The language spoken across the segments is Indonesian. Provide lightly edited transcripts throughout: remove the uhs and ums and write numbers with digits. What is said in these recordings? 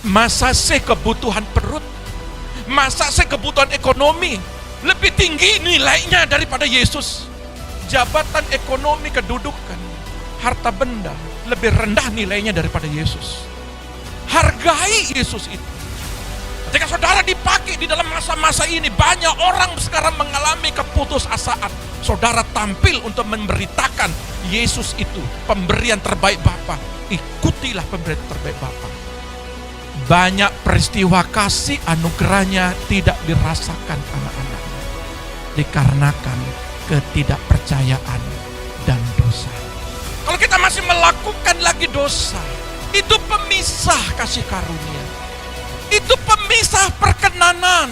Masa sih kebutuhan perut, masa sih kebutuhan ekonomi lebih tinggi nilainya daripada Yesus? Jabatan, ekonomi, kedudukan, harta benda lebih rendah nilainya daripada Yesus. Hargai Yesus itu. Ketika saudara dipakai di dalam masa-masa ini, banyak orang sekarang mengalami keputusasaan. Saudara tampil untuk memberitakan Yesus itu pemberian terbaik Bapa. Ikutilah pemberian terbaik Bapa. Banyak peristiwa kasih anugerahnya tidak dirasakan anak-anaknya, dikarenakan ketidakpercayaan dan dosa. Kalau kita masih melakukan lagi dosa, itu pemisah kasih karunia, itu pemisah perkenanan.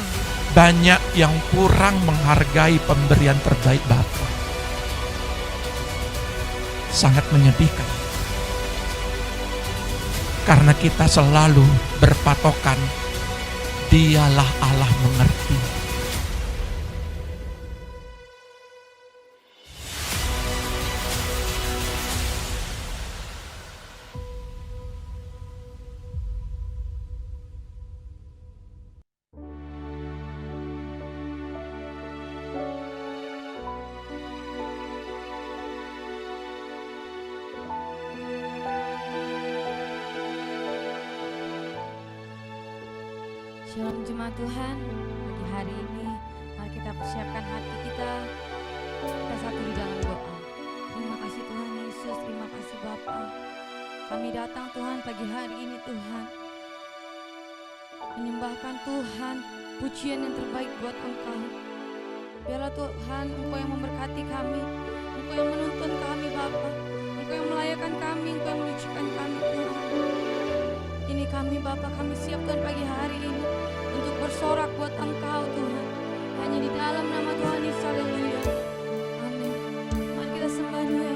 Banyak yang kurang menghargai pemberian terbaik Bapa. Sangat menyedihkan. Karena kita selalu berpatokan, Dialah Allah mengerti. Shalom jemaat Tuhan, pagi hari ini mari kita persiapkan hati kita satu di dalam doa. Terima kasih Tuhan Yesus, terima kasih Bapa. Kami datang Tuhan pagi hari ini Tuhan, menyembahkan Tuhan, pujian yang terbaik buat Engkau. Biarlah Tuhan Engkau yang memberkati kami, Engkau yang menuntun kami Bapa, Engkau yang melayakan kami, Engkau yang menyucikan kami Tuhan. Ini kami Bapa, kami siap Tuhan pagi hari ini untuk bersorak buat Engkau Tuhan. Hanya di dalam nama Tuhan Yesus, haleluya. Amin. Mari kita sembah Dia.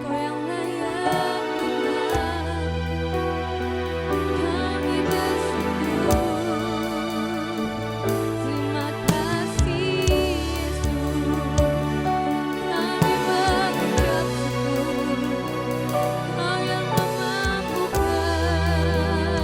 Kau yang layak Tuhan, kami bersyukur. Terima kasih Yesus, kami mengucap syukur. Kau yang memampukan, haleluya.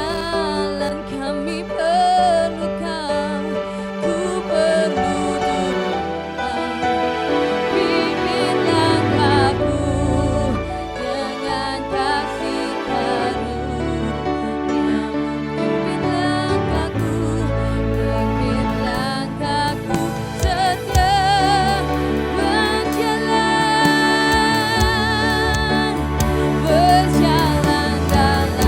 berjalan kami perlu Kau, ku perlu Tuhan. Pimpin langkahku dengan kasih karunia-Mu. Pimpin langkahku setia berjalan dalam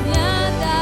nyatakan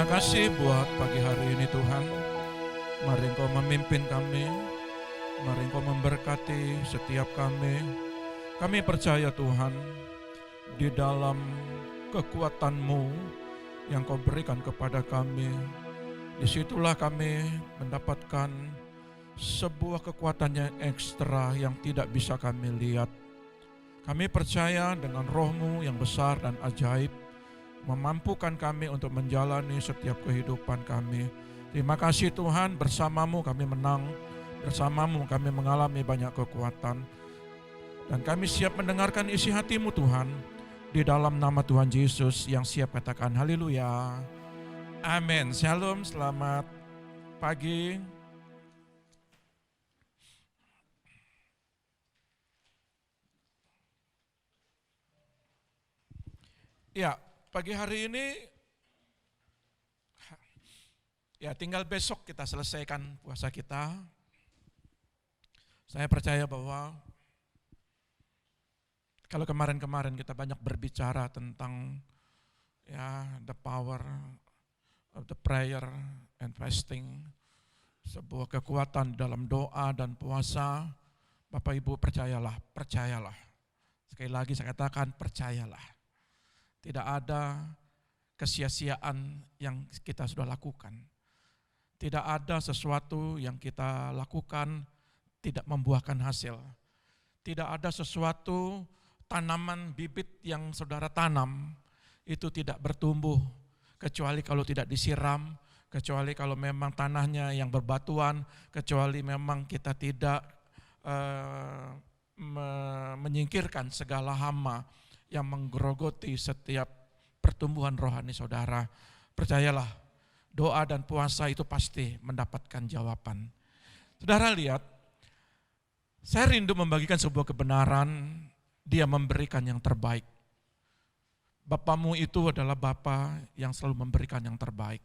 Terima kasih buat pagi hari ini Tuhan. Mari Engkau memimpin kami, mari Engkau memberkati setiap kami. Kami percaya Tuhan, di dalam kekuatan-Mu yang Kau berikan kepada kami, disitulah kami mendapatkan sebuah kekuatan yang ekstra yang tidak bisa kami lihat. Kami percaya dengan Roh-Mu yang besar dan ajaib, memampukan kami untuk menjalani setiap kehidupan kami. Terima kasih Tuhan, bersama-Mu kami menang, bersama-Mu kami mengalami banyak kekuatan. Dan kami siap mendengarkan isi hati-Mu Tuhan, di dalam nama Tuhan Yesus yang siap katakan haleluya. Amin. Shalom, selamat pagi. Ya, pagi hari ini, ya tinggal besok kita selesaikan puasa kita. Saya percaya bahwa kalau kemarin-kemarin kita banyak berbicara tentang ya the power of the prayer and fasting, sebuah kekuatan dalam doa dan puasa, Bapak Ibu percayalah. Sekali lagi saya katakan percayalah. Tidak ada kesia-siaan yang kita sudah lakukan. Tidak ada sesuatu yang kita lakukan tidak membuahkan hasil. Tidak ada sesuatu tanaman bibit yang saudara tanam itu tidak bertumbuh kecuali kalau tidak disiram, kecuali kalau memang tanahnya yang berbatuan, kecuali memang kita tidak menyingkirkan segala hama yang menggerogoti setiap pertumbuhan rohani saudara. Percayalah, doa dan puasa itu pasti mendapatkan jawaban. Saudara lihat, saya rindu membagikan sebuah kebenaran, Dia memberikan yang terbaik. Bapamu itu adalah Bapa yang selalu memberikan yang terbaik.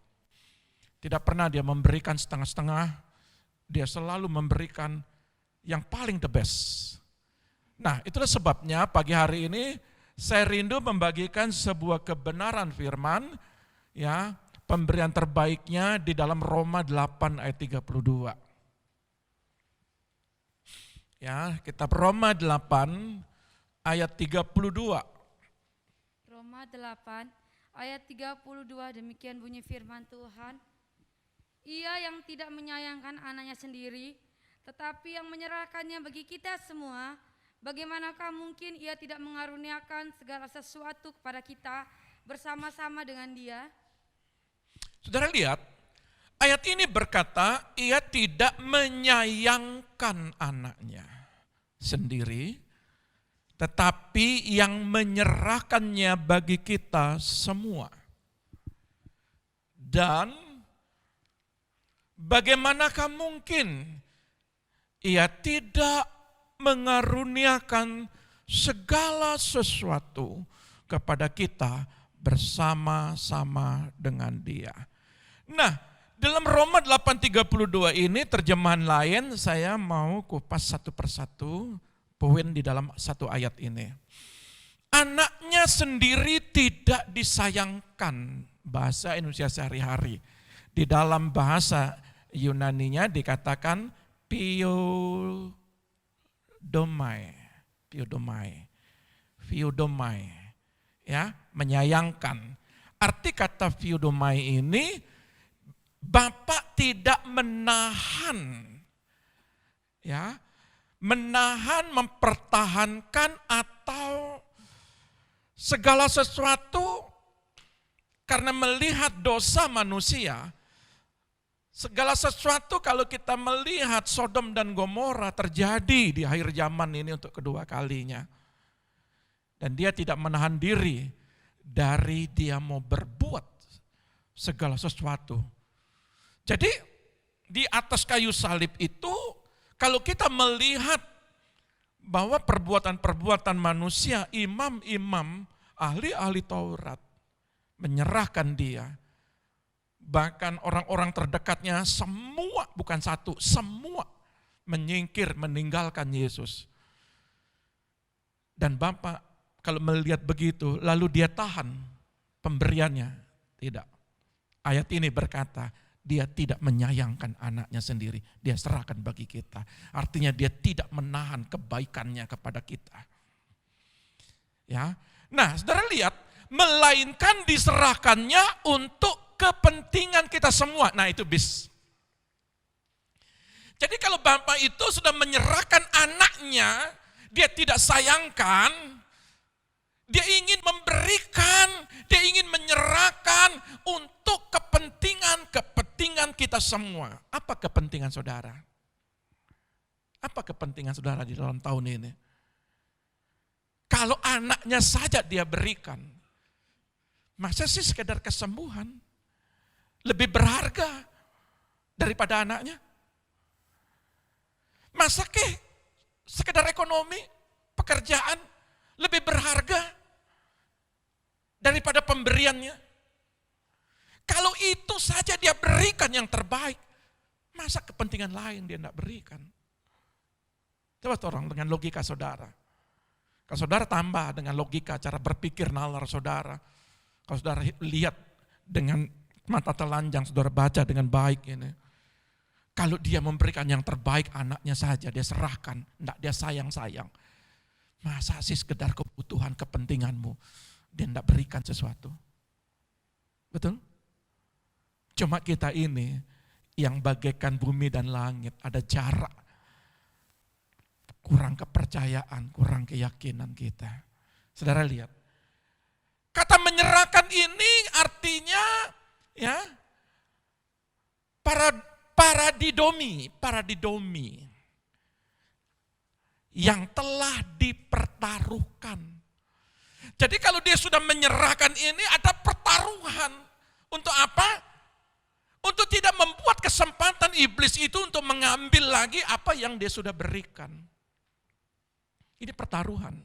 Tidak pernah Dia memberikan setengah-setengah, Dia selalu memberikan yang paling the best. Nah, itulah sebabnya pagi hari ini saya rindu membagikan sebuah kebenaran firman, ya, pemberian terbaiknya di dalam Roma 8 ayat 32. Ya, kitab Roma 8 ayat 32. Roma 8 ayat 32, demikian bunyi firman Tuhan. Ia yang tidak menyayangkan anaknya sendiri, tetapi yang menyerahkannya bagi kita semua, bagaimanakah mungkin Ia tidak mengaruniakan segala sesuatu kepada kita bersama-sama dengan Dia? Saudara lihat, ayat ini berkata, Ia tidak menyayangkan anaknya sendiri, tetapi yang menyerahkannya bagi kita semua. Dan bagaimanakah mungkin Ia tidak mengaruniakan segala sesuatu kepada kita bersama-sama dengan Dia. Nah, dalam Roma 8:32 ini terjemahan lain saya mau kupas satu persatu poin di dalam satu ayat ini. Anaknya sendiri tidak disayangkan, bahasa Indonesia sehari-hari. Di dalam bahasa Yunaninya dikatakan Pheudomai, ya, menyayangkan. Arti kata pheudomai ini, Bapak tidak menahan, ya, mempertahankan atau segala sesuatu karena melihat dosa manusia. Segala sesuatu kalau kita melihat Sodom dan Gomora terjadi di akhir zaman ini untuk kedua kalinya. Dan Dia tidak menahan diri dari Dia mau berbuat segala sesuatu. Jadi di atas kayu salib itu kalau kita melihat bahwa perbuatan-perbuatan manusia, imam-imam, ahli-ahli Taurat menyerahkan Dia. Bahkan orang-orang terdekatnya semua, bukan satu, semua menyingkir, meninggalkan Yesus. Dan Bapak kalau melihat begitu, lalu Dia tahan pemberiannya. Tidak. ayat ini berkata, dia tidak menyayangkan anaknya sendiri, dia serahkan bagi kita. Artinya dia tidak menahan kebaikannya kepada kita. Ya. Nah, saudara lihat, melainkan diserahkannya untuk kepentingan kita semua. Nah, itu bis. Jadi kalau Bapak itu sudah menyerahkan anaknya, dia tidak sayangkan, dia ingin memberikan, dia ingin menyerahkan untuk kepentingan kita semua. Apa kepentingan saudara? Apa kepentingan saudara di dalam tahun ini? Kalau anaknya saja dia berikan, masa sih sekedar kesembuhan lebih berharga daripada anaknya? Masa sekedar ekonomi, pekerjaan lebih berharga daripada pemberiannya? Kalau itu saja dia berikan yang terbaik, masa kepentingan lain dia tidak berikan? Coba tolong dengan logika saudara. Kalau saudara tambah dengan logika cara berpikir nalar saudara, kalau saudara lihat dengan mata telanjang, saudara baca dengan baik ini. Kalau dia memberikan yang terbaik anaknya saja, dia serahkan, tidak dia sayang-sayang. Masa sih sekedar kebutuhan kepentinganmu, dia tidak berikan sesuatu. Betul? Cuma kita ini yang bagaikan bumi dan langit, ada jarak. Kurang kepercayaan, kurang keyakinan kita. Saudara lihat. Kata menyerahkan ini artinya ya paradidomi yang telah dipertaruhkan. Jadi kalau dia sudah menyerahkan ini ada pertaruhan. Untuk apa? Untuk tidak membuat kesempatan iblis itu untuk mengambil lagi apa yang dia sudah berikan. Ini pertaruhan.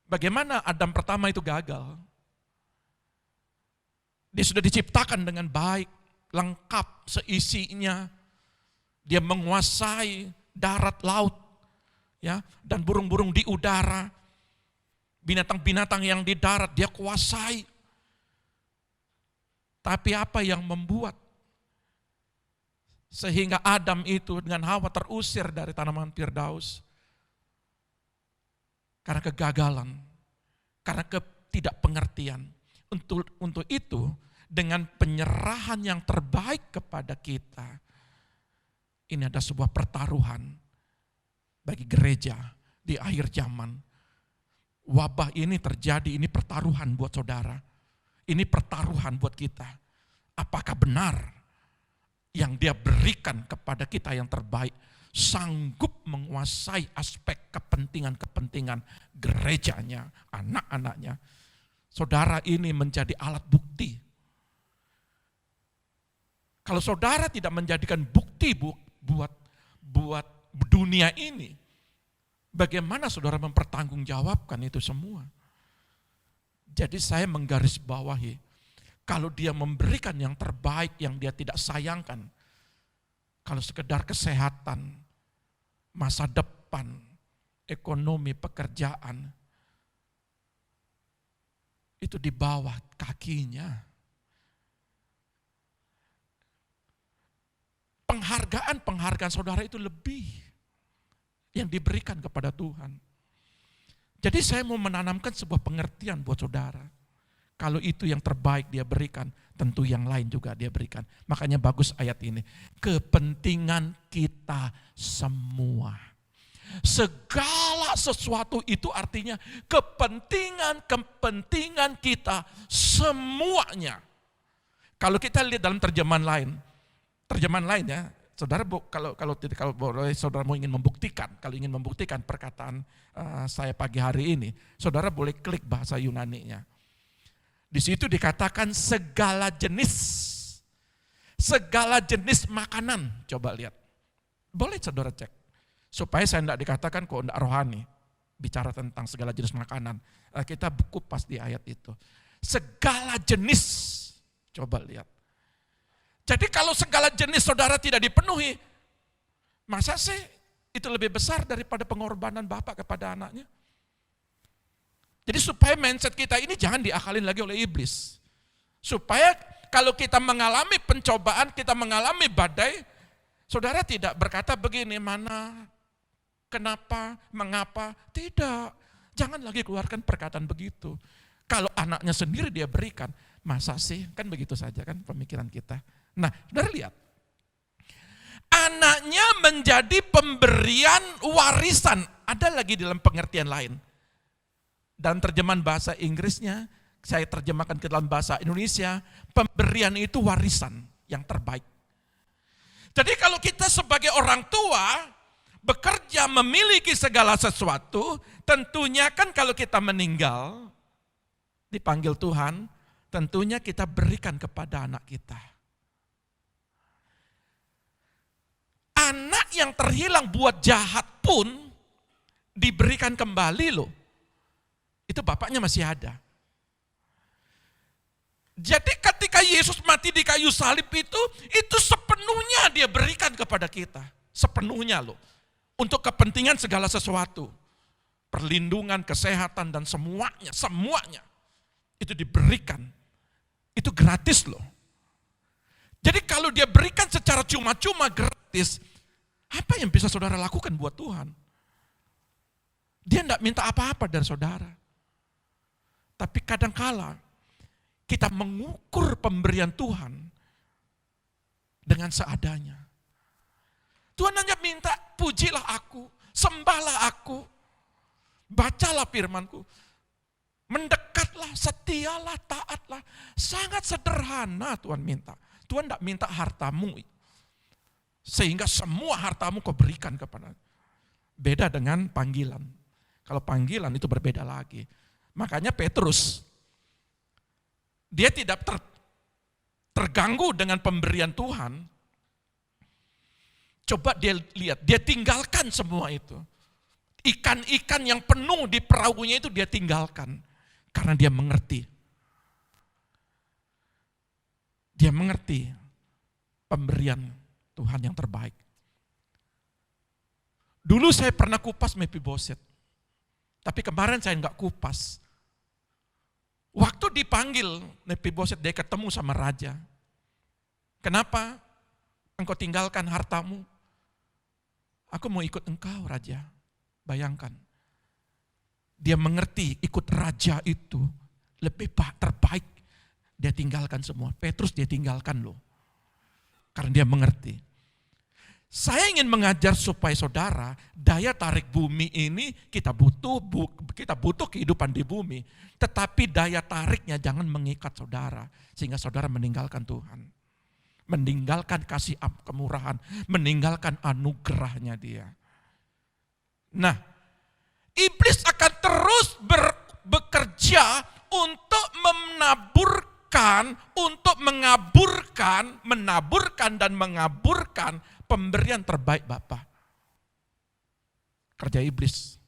Bagaimana Adam pertama itu gagal? Dia sudah diciptakan dengan baik, lengkap seisinya. Dia menguasai darat, laut, ya, dan burung-burung di udara. Binatang-binatang yang di darat dia kuasai. Tapi apa yang membuat sehingga Adam itu dengan Hawa terusir dari tanaman Firdaus? Karena kegagalan, karena ketidakpengertian. Untuk itu, dengan penyerahan yang terbaik kepada kita, ini ada sebuah pertaruhan bagi gereja di akhir zaman. Wabah ini terjadi, ini pertaruhan buat saudara. Ini pertaruhan buat kita. Apakah benar yang dia berikan kepada kita yang terbaik sanggup menguasai aspek kepentingan-kepentingan gerejanya, anak-anaknya. Saudara ini menjadi alat bukti. Kalau saudara tidak menjadikan bukti buat dunia ini, bagaimana saudara mempertanggungjawabkan itu semua? Jadi saya menggarisbawahi, kalau dia memberikan yang terbaik yang dia tidak sayangkan, kalau sekedar kesehatan, masa depan, ekonomi, pekerjaan, itu di bawah kakinya. Penghargaan saudara itu lebih yang diberikan kepada Tuhan. Jadi saya mau menanamkan sebuah pengertian buat saudara. Kalau itu yang terbaik dia berikan, tentu yang lain juga dia berikan. Makanya bagus ayat ini. Kepentingan kita semua. Segala sesuatu itu artinya kepentingan kita semuanya. Kalau kita lihat dalam terjemahan lain ya, saudara kalau saudara mau ingin membuktikan perkataan saya pagi hari ini, saudara boleh klik bahasa Yunani-nya. Di situ dikatakan segala jenis makanan. Coba lihat, boleh saudara cek, supaya saya tidak dikatakan kok tidak rohani bicara tentang segala jenis makanan. Kita kupas di ayat itu. Segala jenis, coba lihat. Jadi kalau segala jenis saudara tidak dipenuhi, masa sih itu lebih besar daripada pengorbanan Bapak kepada anaknya? Jadi supaya mindset kita ini jangan diakalin lagi oleh iblis. Supaya kalau kita mengalami pencobaan, kita mengalami badai, saudara tidak berkata begini, mana, kenapa, mengapa, tidak. Jangan lagi keluarkan perkataan begitu. Kalau anaknya sendiri dia berikan, masa sih? Kan begitu saja kan pemikiran kita. Nah, saudara lihat. Anaknya menjadi pemberian warisan. Ada lagi dalam pengertian lain. Dalam terjemahan bahasa Inggrisnya, saya terjemahkan ke dalam bahasa Indonesia, pemberian itu warisan yang terbaik. Jadi kalau kita sebagai orang tua, bekerja memiliki segala sesuatu, tentunya kan kalau kita meninggal, dipanggil Tuhan, tentunya kita berikan kepada anak kita. Anak yang terhilang buat jahat pun diberikan kembali loh. Itu bapaknya masih ada. Jadi ketika Yesus mati di kayu salib itu sepenuhnya dia berikan kepada kita. Sepenuhnya loh. Untuk kepentingan segala sesuatu. Perlindungan, kesehatan, dan semuanya. Itu diberikan. Itu gratis loh. Jadi kalau dia berikan secara cuma-cuma gratis, apa yang bisa saudara lakukan buat Tuhan? Dia tidak minta apa-apa dari saudara. Tapi kadangkala kita mengukur pemberian Tuhan dengan seadanya. Tuhan hanya minta, pujilah aku, sembahlah aku, bacalah firman-Ku, mendekatlah, setialah, taatlah. Sangat sederhana Tuhan minta. Tuhan tidak minta hartamu, sehingga semua hartamu kau berikan kepada. Beda dengan panggilan. Kalau panggilan itu berbeda lagi. Makanya Petrus, dia tidak terganggu dengan pemberian Tuhan. Coba dia lihat, dia tinggalkan semua itu. Ikan-ikan yang penuh di perahunya itu dia tinggalkan. Karena dia mengerti. Dia mengerti pemberian Tuhan yang terbaik. Dulu saya pernah kupas Mephiboset. Tapi kemarin saya enggak kupas. Waktu dipanggil Mephiboset, dia ketemu sama raja. Kenapa engkau tinggalkan hartamu? Aku mau ikut engkau, raja. Bayangkan. Dia mengerti ikut raja itu lebih terbaik. Dia tinggalkan semua. Petrus dia tinggalkan loh. Karena dia mengerti. Saya ingin mengajar supaya saudara, daya tarik bumi ini kita butuh kehidupan di bumi. Tetapi daya tariknya jangan mengikat saudara. Sehingga saudara meninggalkan Tuhan. Meninggalkan kasih kemurahan. Meninggalkan anugerahnya dia. Nah, iblis akan terus bekerja untuk menaburkan dan mengaburkan pemberian terbaik Bapa. Kerja iblis.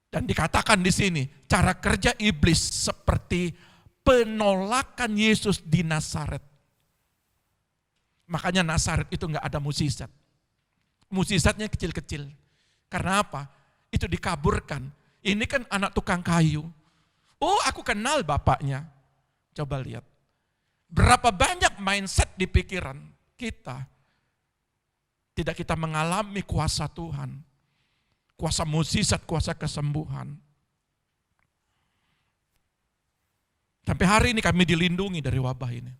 Dan dikatakan di sini, cara kerja iblis seperti penolakan Yesus di Nazaret. Makanya Nazaret itu enggak ada mukjizat. Mukjizatnya kecil-kecil. Karena apa? Itu dikaburkan. Ini kan anak tukang kayu. Oh, aku kenal bapaknya. Coba lihat. Berapa banyak mindset di pikiran kita. Tidak kita mengalami kuasa Tuhan. Kuasa mukjizat, kuasa kesembuhan. Sampai hari ini kami dilindungi dari wabah ini.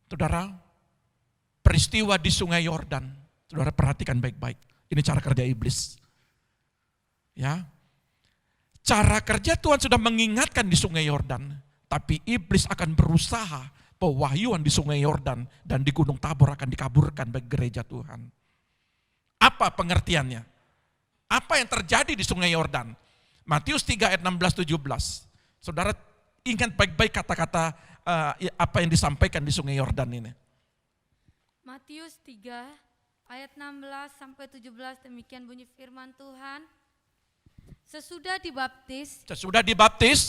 Saudara, peristiwa di Sungai Yordan. Saudara perhatikan baik-baik. Ini cara kerja iblis. Ya. Cara kerja Tuhan sudah mengingatkan di Sungai Yordan. Tapi iblis akan berusaha pewahyuan di Sungai Yordan dan di Gunung Tabor akan dikaburkan bagi gereja Tuhan. Apa pengertiannya? Apa yang terjadi di Sungai Yordan? Matius 3 ayat 16-17. Saudara ingat baik-baik kata-kata apa yang disampaikan di Sungai Yordan ini. Matius 3 ayat 16-17 demikian bunyi firman Tuhan. Sesudah dibaptis,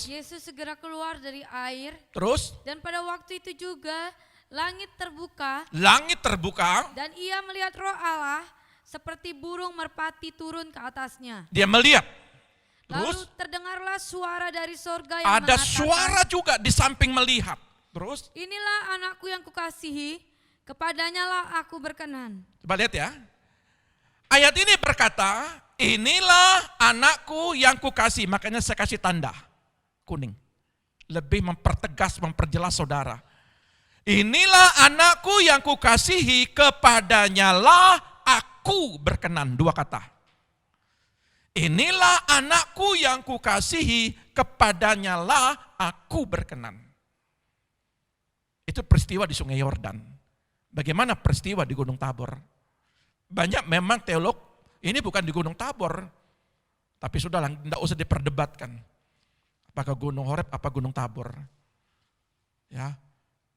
Yesus segera keluar dari air. Terus? Dan pada waktu itu juga langit terbuka. Dan ia melihat Roh Allah seperti burung merpati turun ke atasnya. Dia melihat. Lalu Terus terdengarlah suara dari sorga yang ada mengatakan, suara juga di samping melihat. Terus inilah anakku yang kukasihi, kepadanya lah aku berkenan. coba lihat ya. Ayat ini berkata, inilah anakku yang kukasihi. Makanya saya kasih tanda kuning. Lebih mempertegas, memperjelas saudara. Inilah anakku yang kukasihi, kepadanya lah aku berkenan. Dua kata. Inilah anakku yang kukasihi, kepadanya lah aku berkenan. Itu peristiwa di Sungai Yordan. Bagaimana peristiwa di Gunung Tabor? Banyak memang teolog, ini bukan di Gunung Tabor. Tapi sudahlah, tidak usah diperdebatkan. Apakah Gunung Horeb, apa Gunung Tabor. Ya.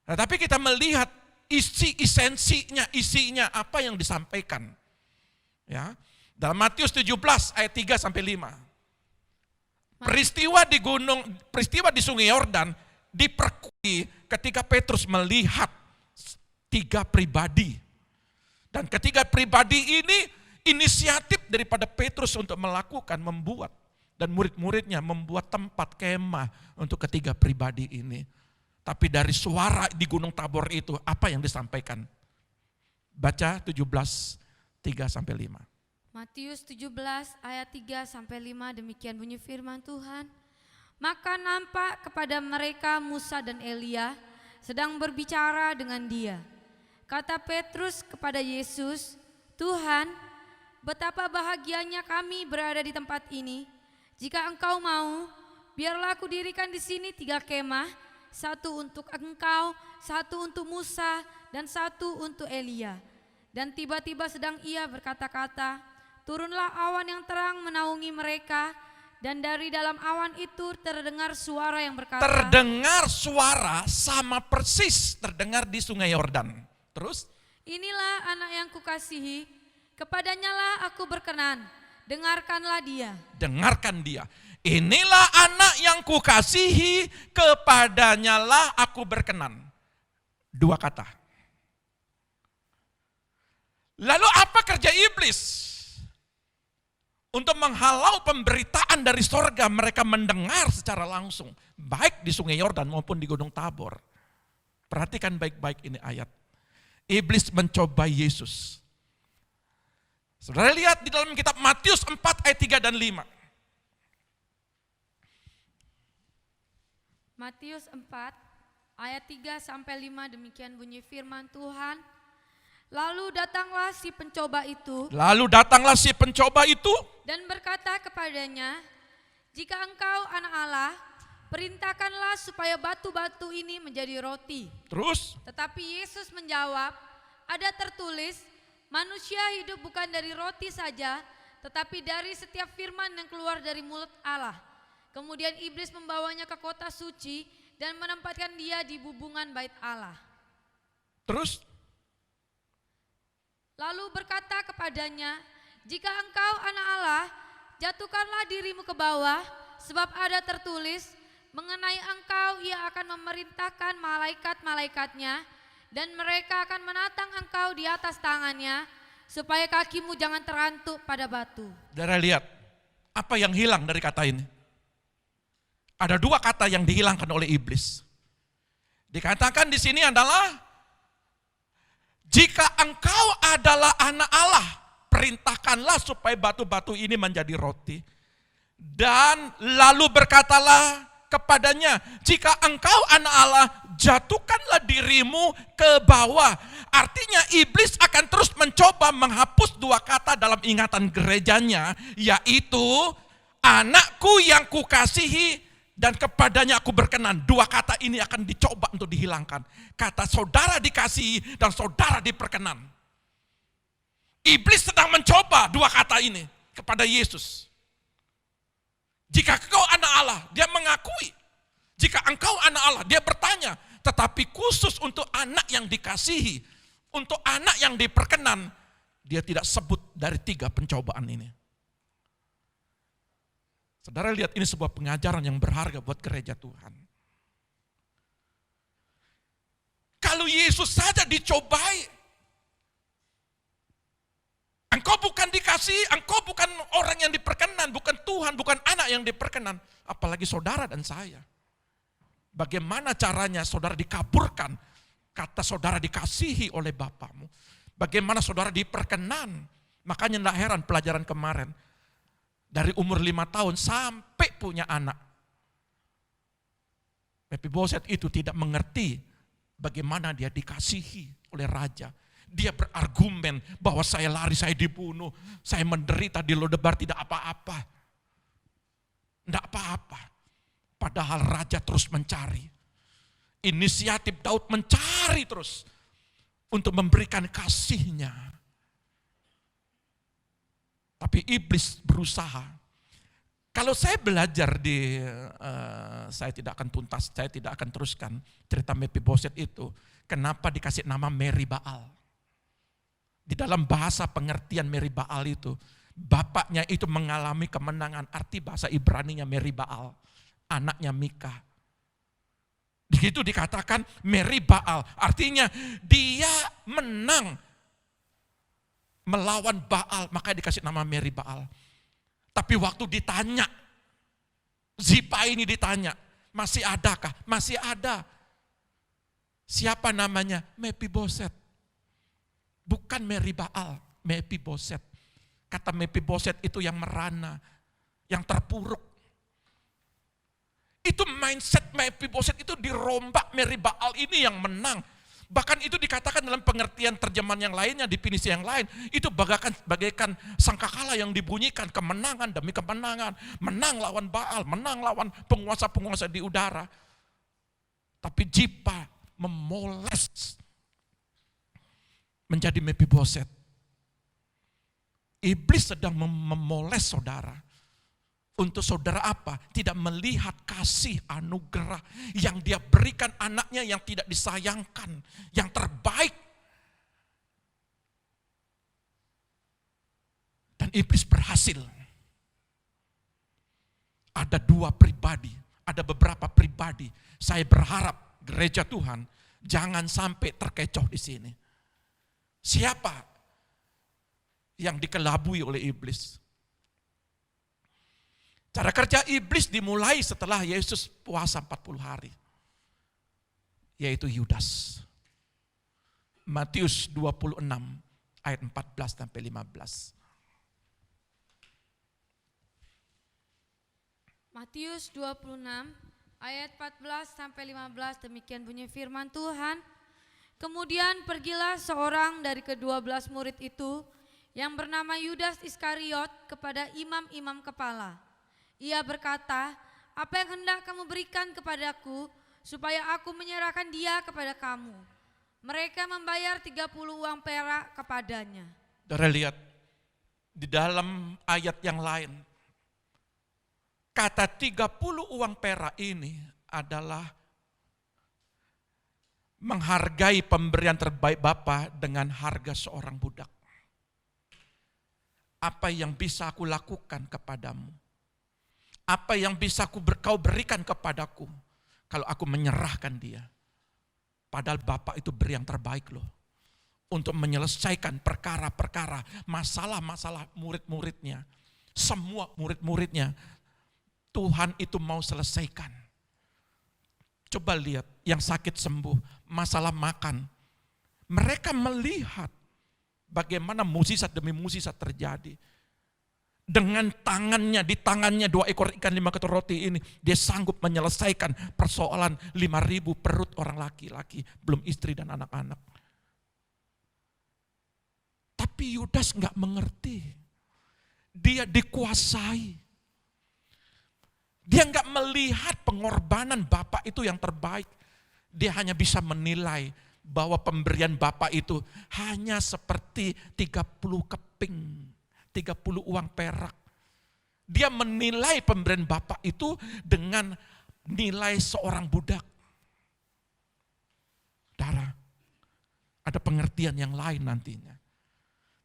Nah, tapi kita melihat isinya apa yang disampaikan. Ya. Dalam Matius 17 ayat 3 sampai 5. Peristiwa di Sungai Yordan diperkuat ketika Petrus melihat 3 pribadi. Dan ketiga pribadi ini inisiatif daripada Petrus untuk membuat dan murid-muridnya membuat tempat kemah untuk ketiga pribadi ini. Tapi dari suara di Gunung Tabor itu apa yang disampaikan? Baca 17 3 sampai 5. Matius 17 ayat 3 sampai 5, demikian bunyi firman Tuhan. Maka nampak kepada mereka Musa dan Elia sedang berbicara dengan dia. Kata Petrus kepada Yesus, Tuhan, betapa bahagianya kami berada di tempat ini. Jika engkau mau, biarlah aku dirikan di sini 3 kemah, 1 untuk engkau, 1 untuk Musa, dan 1 untuk Elia. Dan tiba-tiba sedang ia berkata-kata, turunlah awan yang terang menaungi mereka, dan dari dalam awan itu terdengar suara yang berkata, terdengar suara sama persis terdengar di Sungai Yordan. Terus, inilah anak yang kukasihi, kepadanya lah aku berkenan, dengarkanlah dia. Dengarkan dia. Inilah anak yang kukasihi, kepadanya lah aku berkenan. 2 kata. Lalu apa kerja iblis? Untuk menghalau pemberitaan dari sorga, mereka mendengar secara langsung. Baik di Sungai Yordan maupun di Gunung Tabor. Perhatikan baik-baik ini ayat. Iblis mencoba Yesus. Saudara lihat di dalam kitab Matius 4 ayat 3 dan 5. Matius 4 ayat 3 sampai 5, demikian bunyi firman Tuhan. Lalu datanglah si pencoba itu Dan berkata kepadanya, jika engkau anak Allah, perintahkanlah supaya batu-batu ini menjadi roti. Terus, Tetapi Yesus menjawab, ada tertulis, manusia hidup bukan dari roti saja, tetapi dari setiap firman yang keluar dari mulut Allah. Kemudian iblis membawanya ke kota suci dan menempatkan dia di bubungan bait Allah. terus Lalu berkata kepadanya, jika engkau anak Allah, jatuhkanlah dirimu ke bawah, sebab ada tertulis, mengenai engkau ia akan memerintahkan malaikat-malaikatnya, dan mereka akan menatang engkau di atas tangannya, supaya kakimu jangan terantuk pada batu. saudara lihat, apa yang hilang dari kata ini? Ada 2 kata yang dihilangkan oleh iblis. Dikatakan di sini adalah, jika engkau adalah anak Allah, perintahkanlah supaya batu-batu ini menjadi roti. Dan lalu berkatalah kepadanya, jika engkau anak Allah, jatuhkanlah dirimu ke bawah. Artinya iblis akan terus mencoba menghapus 2 kata dalam ingatan gerejanya, yaitu anakku yang kukasihi dan kepadanya aku berkenan. 2 kata ini akan dicoba untuk dihilangkan. Kata saudara dikasihi dan saudara diperkenan. Iblis sedang mencoba 2 kata ini kepada Yesus. Jika engkau anak Allah, dia mengakui. Jika engkau anak Allah, dia bertanya. Tetapi khusus untuk anak yang dikasihi, untuk anak yang diperkenan, dia tidak sebut dari 3 pencobaan ini. Saudara lihat, ini sebuah pengajaran yang berharga buat gereja Tuhan. Kalau Yesus saja dicobai, engkau bukan dikasihi, engkau bukan orang yang diperkenan, bukan Tuhan Tuhan, bukan anak yang diperkenan. Apalagi saudara dan saya. Bagaimana caranya saudara dikaburkan? Kata saudara dikasihi oleh Bapamu. Bagaimana saudara diperkenan? Makanya tidak heran pelajaran kemarin. Dari umur 5 tahun sampai punya anak. Mephiboset itu tidak mengerti bagaimana dia dikasihi oleh raja. Dia berargumen bahwa saya lari, saya dibunuh, saya menderita di Lodebar tidak apa-apa. Tidak apa-apa. Padahal raja terus mencari. Inisiatif Daud mencari terus untuk memberikan kasihnya. Tapi iblis berusaha. Kalau saya belajar saya tidak akan tuntas, saya tidak akan teruskan cerita Mephiboset itu. Kenapa dikasih nama Meribaal? Di dalam bahasa pengertian Meribaal itu, bapaknya itu mengalami kemenangan, arti bahasa Ibraninya Meribaal, anaknya Mika. Di situ dikatakan Meribaal, artinya dia menang melawan Baal, makanya dikasih nama Meribaal. Tapi waktu ditanya, Zipa ini ditanya, masih adakah? Masih ada. Siapa namanya? Mephiboset. Bukan Meribaal, Mephiboset. Kata Mephiboset itu yang merana, yang terpuruk. Itu mindset Mephiboset itu dirombak, Meribaal ini yang menang. Bahkan itu dikatakan dalam pengertian terjemahan yang lainnya, definisi yang lain, itu bagaikan sangkakala yang dibunyikan, kemenangan demi kemenangan, menang lawan Baal, menang lawan penguasa-penguasa di udara. Tapi Zipa memoles menjadi Mephiboset. Iblis sedang memoles saudara. Untuk saudara apa? Tidak melihat kasih anugerah yang dia berikan anaknya yang tidak disayangkan, yang terbaik. Dan iblis berhasil. Ada beberapa pribadi. Saya berharap gereja Tuhan jangan sampai terkecoh di sini. Siapa yang dikelabui oleh iblis? Cara kerja iblis dimulai setelah Yesus puasa 40 hari. Yaitu Yudas. Matius 26 ayat 14 sampai 15. Matius 26 ayat 14 sampai 15, demikian bunyi firman Tuhan. Kemudian pergilah seorang dari ke-12 murid itu yang bernama Yudas Iskariot kepada imam-imam kepala. Ia berkata, apa yang hendak kamu berikan kepadaku supaya aku menyerahkan dia kepada kamu? Mereka membayar 30 uang perak kepadanya. Saudara lihat di dalam ayat yang lain, kata 30 uang perak ini adalah menghargai pemberian terbaik Bapa dengan harga seorang budak. Apa yang bisa aku lakukan kepadamu? Apa yang bisa kau berikan kepadaku kalau aku menyerahkan dia? Padahal Bapa itu beri yang terbaik loh. Untuk menyelesaikan perkara-perkara, masalah-masalah murid-muridnya. Semua murid-muridnya Tuhan itu mau selesaikan. Coba lihat yang sakit sembuh, masalah makan. Mereka melihat bagaimana mukjizat demi mukjizat terjadi. Dengan tangannya, di tangannya 2 ekor ikan 5 ketur roti ini, dia sanggup menyelesaikan persoalan 5.000 perut orang laki-laki, belum istri dan anak-anak. Tapi Yudas enggak mengerti. Dia dikuasai. Dia enggak melihat pengorbanan Bapak itu yang terbaik. Dia hanya bisa menilai bahwa pemberian Bapak itu hanya seperti 30 keping, 30 uang perak. Dia menilai pemberian Bapak itu dengan nilai seorang budak. Saudara, ada pengertian yang lain nantinya.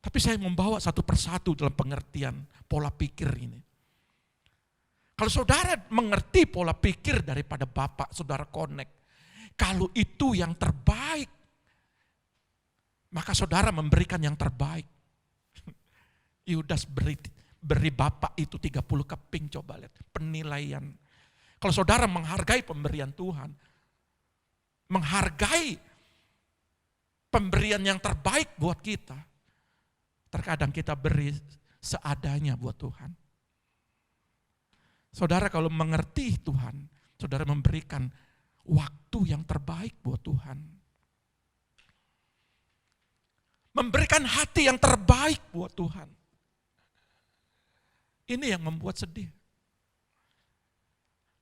Tapi saya membawa satu persatu dalam pengertian pola pikir ini. Kalau saudara mengerti pola pikir daripada Bapak, saudara connect. Kalau itu yang terbaik, maka saudara memberikan yang terbaik. Yudas beri Bapak itu 30 keping, coba lihat penilaian. Kalau saudara menghargai pemberian Tuhan, menghargai pemberian yang terbaik buat kita, terkadang kita beri seadanya buat Tuhan. Saudara kalau mengerti Tuhan, saudara memberikan waktu yang terbaik buat Tuhan. Memberikan hati yang terbaik buat Tuhan. Ini yang membuat sedih.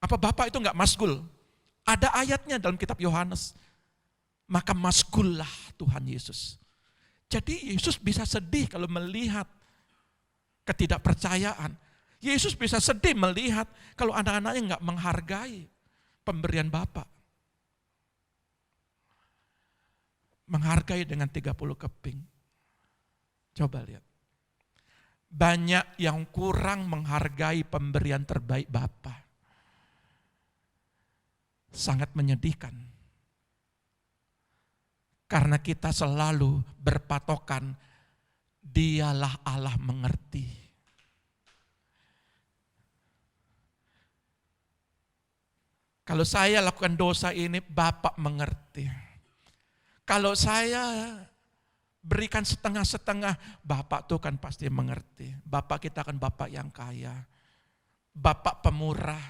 Apa Bapak itu enggak masgul? Ada ayatnya dalam kitab Yohanes. Maka masgullah Tuhan Yesus. Jadi Yesus bisa sedih kalau melihat ketidakpercayaan. Yesus bisa sedih melihat kalau anak-anaknya enggak menghargai pemberian Bapak. Menghargai dengan 30 keping. Coba lihat. Banyak yang kurang menghargai pemberian terbaik Bapa. Sangat menyedihkan. Karena kita selalu berpatokan, dialah Allah mengerti. Kalau saya lakukan dosa ini, Bapak mengerti. Kalau saya berikan setengah-setengah, Bapak tuh kan pasti mengerti. Bapak kita kan Bapak yang kaya. Bapak pemurah.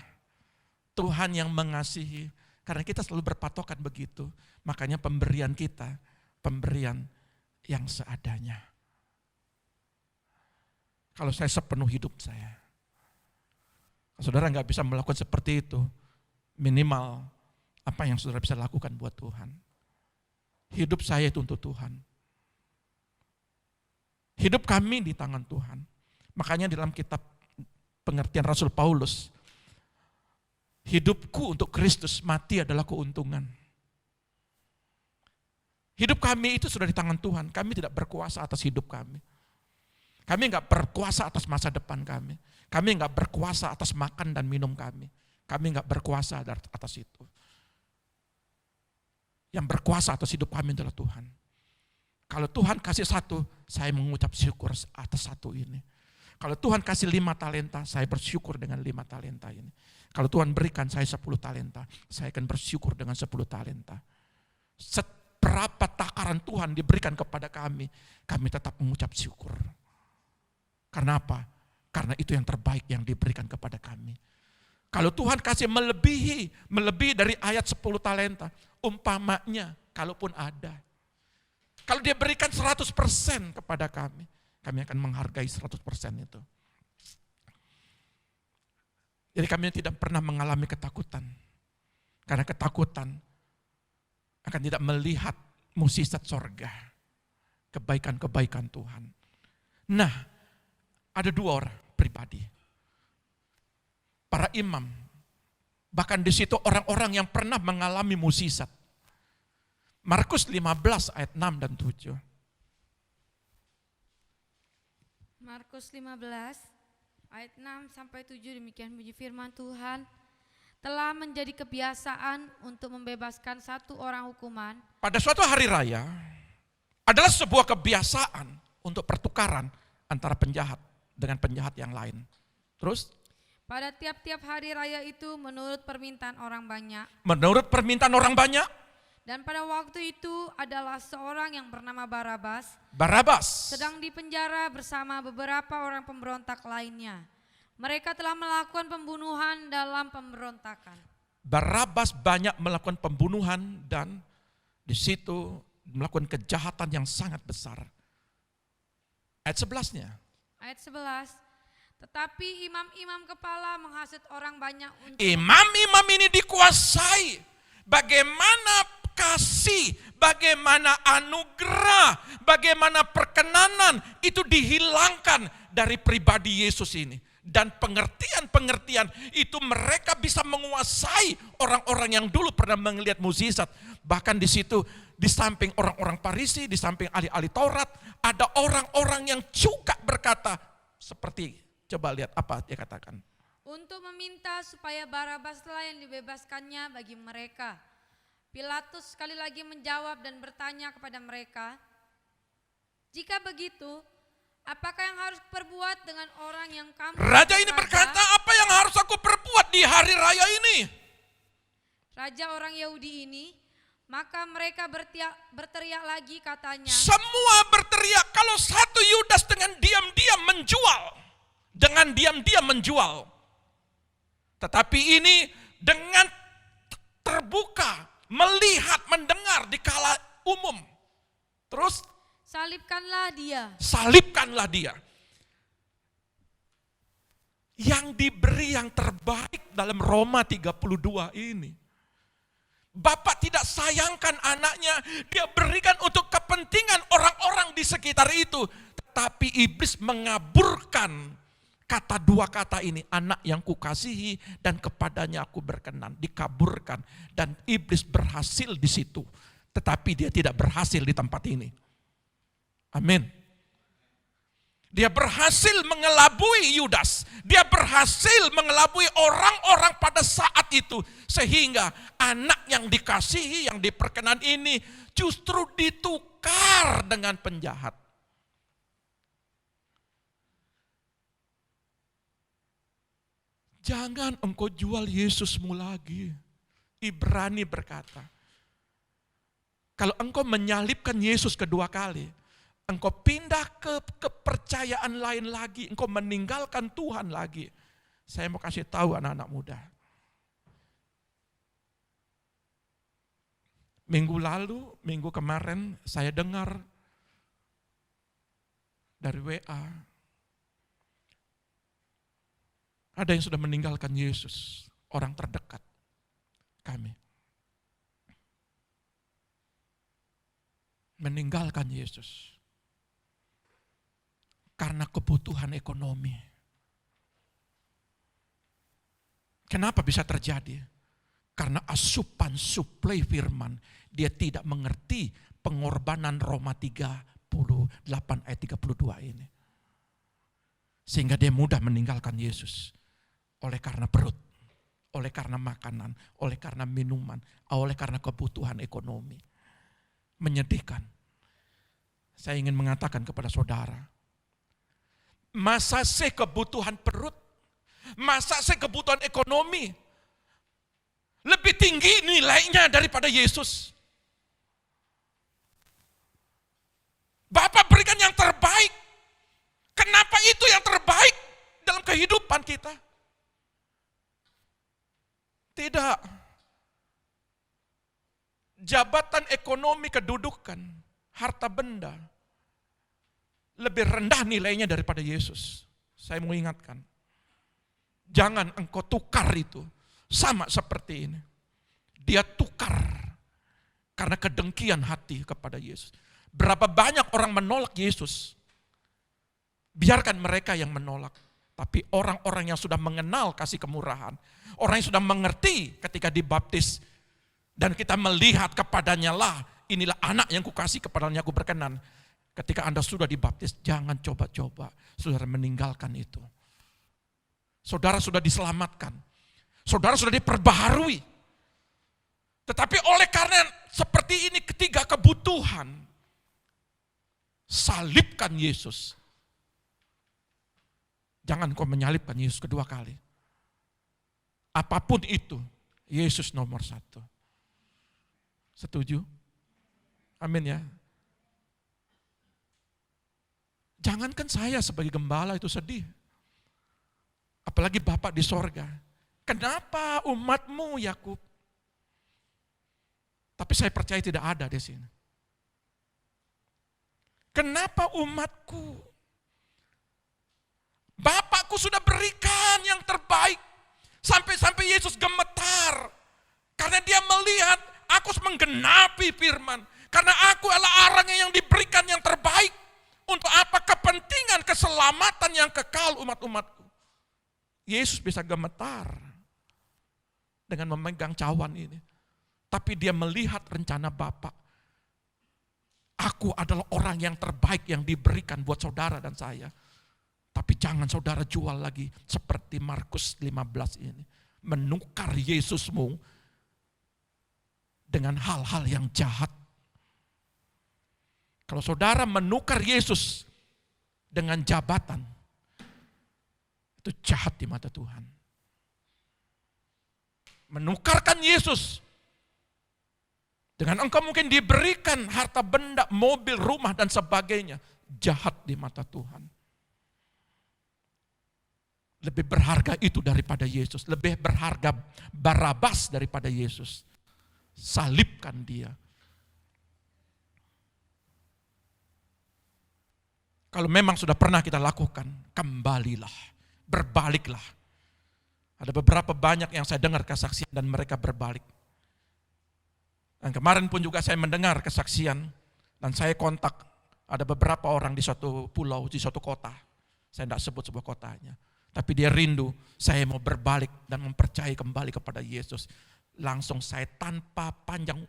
Tuhan yang mengasihi. Karena kita selalu berpatokan begitu. Makanya pemberian kita, pemberian yang seadanya. Kalau saya sepenuh hidup saya. Saudara nggak bisa melakukan seperti itu. Minimal apa yang saudara bisa lakukan buat Tuhan. Hidup saya itu untuk Tuhan. Hidup kami di tangan Tuhan. Makanya dalam kitab pengertian Rasul Paulus, hidupku untuk Kristus, mati adalah keuntungan. Hidup kami itu sudah di tangan Tuhan. Kami tidak berkuasa atas hidup kami. Kami enggak berkuasa atas masa depan kami. Kami enggak berkuasa atas makan dan minum kami. Kami enggak berkuasa atas itu. Yang berkuasa atas hidup kami adalah Tuhan. Kalau Tuhan kasih satu, saya mengucap syukur atas satu ini. Kalau Tuhan kasih 5 talenta, saya bersyukur dengan 5 talenta ini. Kalau Tuhan berikan saya 10 talenta, saya akan bersyukur dengan 10 talenta. Seberapa takaran Tuhan diberikan kepada kami tetap mengucap syukur. Karena apa? Karena itu yang terbaik yang diberikan kepada kami. Kalau Tuhan kasih melebihi dari ayat 10 talenta, umpamanya, kalaupun ada. Kalau dia berikan 100% kepada kami akan menghargai 100% itu. Jadi kami tidak pernah mengalami ketakutan. Karena ketakutan akan tidak melihat mukjizat sorga. Kebaikan-kebaikan Tuhan. Nah, ada 2 orang pribadi. Para imam. Bahkan di situ orang-orang yang pernah mengalami mukjizat. Markus 15 ayat 6 dan 7. Markus 15 ayat 6 sampai 7, demikian bunyi firman Tuhan. Telah menjadi kebiasaan untuk membebaskan satu orang hukuman. Pada suatu hari raya adalah sebuah kebiasaan untuk pertukaran antara penjahat dengan penjahat yang lain. Terus? Pada tiap-tiap hari raya itu menurut permintaan orang banyak. Menurut permintaan orang banyak. Dan pada waktu itu adalah seorang yang bernama Barabas. Barabas Sedang dipenjara bersama beberapa orang pemberontak lainnya. Mereka telah melakukan pembunuhan dalam pemberontakan. Barabas banyak melakukan pembunuhan dan di situ melakukan kejahatan yang sangat besar. Ayat 11-nya. Ayat 11. Tetapi imam-imam kepala menghasut orang banyak untuk... Imam-imam ini dikuasai. Bagaimana kasih, bagaimana anugerah, bagaimana perkenanan itu dihilangkan dari pribadi Yesus ini. Dan pengertian-pengertian itu mereka bisa menguasai orang-orang yang dulu pernah melihat mukjizat. Bahkan di situ di samping orang-orang Farisi, di samping ahli-ahli Taurat, ada orang-orang yang juga berkata seperti, coba lihat apa dia katakan. Untuk meminta supaya Barabaslah yang dibebaskannya bagi mereka. Pilatus sekali lagi menjawab dan bertanya kepada mereka, jika begitu, apakah yang harus perbuat dengan orang yang kamu Raja ini anggap berkata, apa yang harus aku perbuat di hari raya ini? raja orang Yahudi ini? Maka mereka berteriak lagi katanya. Semua berteriak kalau satu Yudas dengan diam-diam menjual. Dengan diam-diam menjual. Tetapi ini dengan terbuka, melihat, mendengar di kala umum. Terus Salibkanlah dia. salibkanlah dia. Yang diberi yang terbaik dalam Roma 32 ini. Bapak tidak sayangkan anaknya, dia berikan untuk kepentingan orang-orang di sekitar itu. Tetapi iblis mengaburkan kata dua kata ini, anak yang kukasihi dan kepadanya aku berkenan. Dikaburkan dan iblis berhasil di situ. Tetapi dia tidak berhasil di tempat ini. Amin. Dia berhasil mengelabui Yudas. Dia berhasil mengelabui orang-orang pada saat itu. Sehingga anak yang dikasihi, yang diperkenan ini justru ditukar dengan penjahat. Jangan engkau jual Yesusmu lagi. Ibrani berkata, kalau engkau menyalibkan Yesus kedua kali, engkau pindah ke kepercayaan lain lagi, engkau meninggalkan Tuhan lagi. Saya mau kasih tahu anak-anak muda. Minggu kemarin saya dengar dari WA, ada yang sudah meninggalkan Yesus, orang terdekat kami. Meninggalkan Yesus. Karena kebutuhan ekonomi. Kenapa bisa terjadi? Karena asupan suplai firman. Dia tidak mengerti pengorbanan Roma 38 ayat 32 ini. Sehingga dia mudah meninggalkan Yesus. Oleh karena perut, oleh karena makanan, oleh karena minuman, oleh karena kebutuhan ekonomi. Menyedihkan. Saya ingin mengatakan kepada saudara, masa sih kebutuhan perut, masa sih kebutuhan ekonomi lebih tinggi nilainya daripada Yesus? Bapak berikan yang terbaik. Kenapa itu yang terbaik dalam kehidupan kita? Tidak. Jabatan ekonomi, kedudukan, harta benda lebih rendah nilainya daripada Yesus. Saya mau ingatkan. Jangan engkau tukar itu. Sama seperti ini. Dia tukar karena kedengkian hati kepada Yesus. Berapa banyak orang menolak Yesus. Biarkan mereka yang menolak. Tapi orang-orang yang sudah mengenal kasih kemurahan. Orang yang sudah mengerti ketika dibaptis. Dan kita melihat kepadanya lah. Inilah anak yang kukasih, kepadanya aku berkenan. Ketika Anda sudah dibaptis, jangan coba-coba saudara meninggalkan itu. Saudara sudah diselamatkan. Saudara sudah diperbaharui. Tetapi oleh karena seperti ini ketiga kebutuhan, salibkan Yesus. Jangan kau menyalibkan Yesus kedua kali. Apapun itu, Yesus nomor satu. Setuju? Amin ya. Jangankan saya sebagai gembala itu sedih. Apalagi Bapak di sorga. Kenapa umatmu Yakub? Tapi saya percaya tidak ada di sini. Kenapa umatku? Bapakku sudah berikan yang terbaik. Sampai-sampai Yesus gemetar. Karena dia melihat aku harus menggenapi firman. Karena aku adalah orang yang diberikan yang terbaik. Untuk apa? Kepentingan keselamatan yang kekal umat-umatku. Yesus bisa gemetar dengan memegang cawan ini. Tapi dia melihat rencana Bapa. Aku adalah orang yang terbaik yang diberikan buat saudara dan saya. Tapi jangan saudara jual lagi seperti Markus 15 ini. Menukar Yesusmu dengan hal-hal yang jahat. Kalau saudara menukar Yesus dengan jabatan, itu jahat di mata Tuhan. Menukarkan Yesus dengan engkau mungkin diberikan harta benda, mobil, rumah, dan sebagainya, jahat di mata Tuhan. Lebih berharga itu daripada Yesus, lebih berharga Barabas daripada Yesus. Salibkan dia. Kalau memang sudah pernah kita lakukan, kembalilah, berbaliklah. Ada beberapa banyak yang saya dengar kesaksian dan mereka berbalik. Dan kemarin pun juga saya mendengar kesaksian dan saya kontak ada beberapa orang di suatu pulau, di suatu kota. Saya tidak sebut sebuah kotanya. Tapi dia rindu, saya mau berbalik dan mempercayai kembali kepada Yesus. Langsung saya tanpa panjang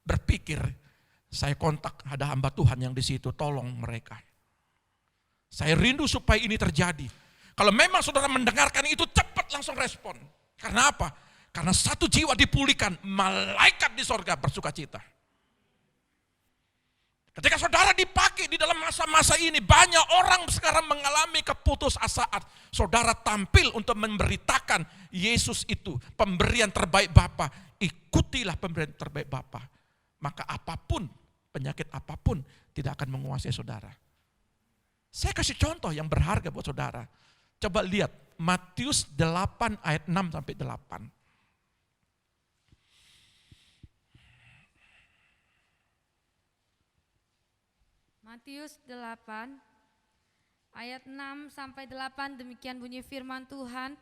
berpikir, saya kontak ada hamba Tuhan yang di situ, tolong mereka. Saya rindu supaya ini terjadi. Kalau memang saudara mendengarkan itu, cepat langsung respon. Karena apa? Karena satu jiwa dipulihkan, malaikat di sorga bersuka cita. Ketika saudara dipakai di dalam masa-masa ini, banyak orang sekarang mengalami keputusasaan. Saudara tampil untuk memberitakan Yesus itu pemberian terbaik Bapa. Ikutilah pemberian terbaik Bapa. Maka apapun, penyakit apapun tidak akan menguasai saudara. Saya kasih contoh yang berharga buat saudara. Coba lihat Matius 8 ayat 6 sampai 8. Matius 8 ayat 6 sampai 8, demikian bunyi firman Tuhan.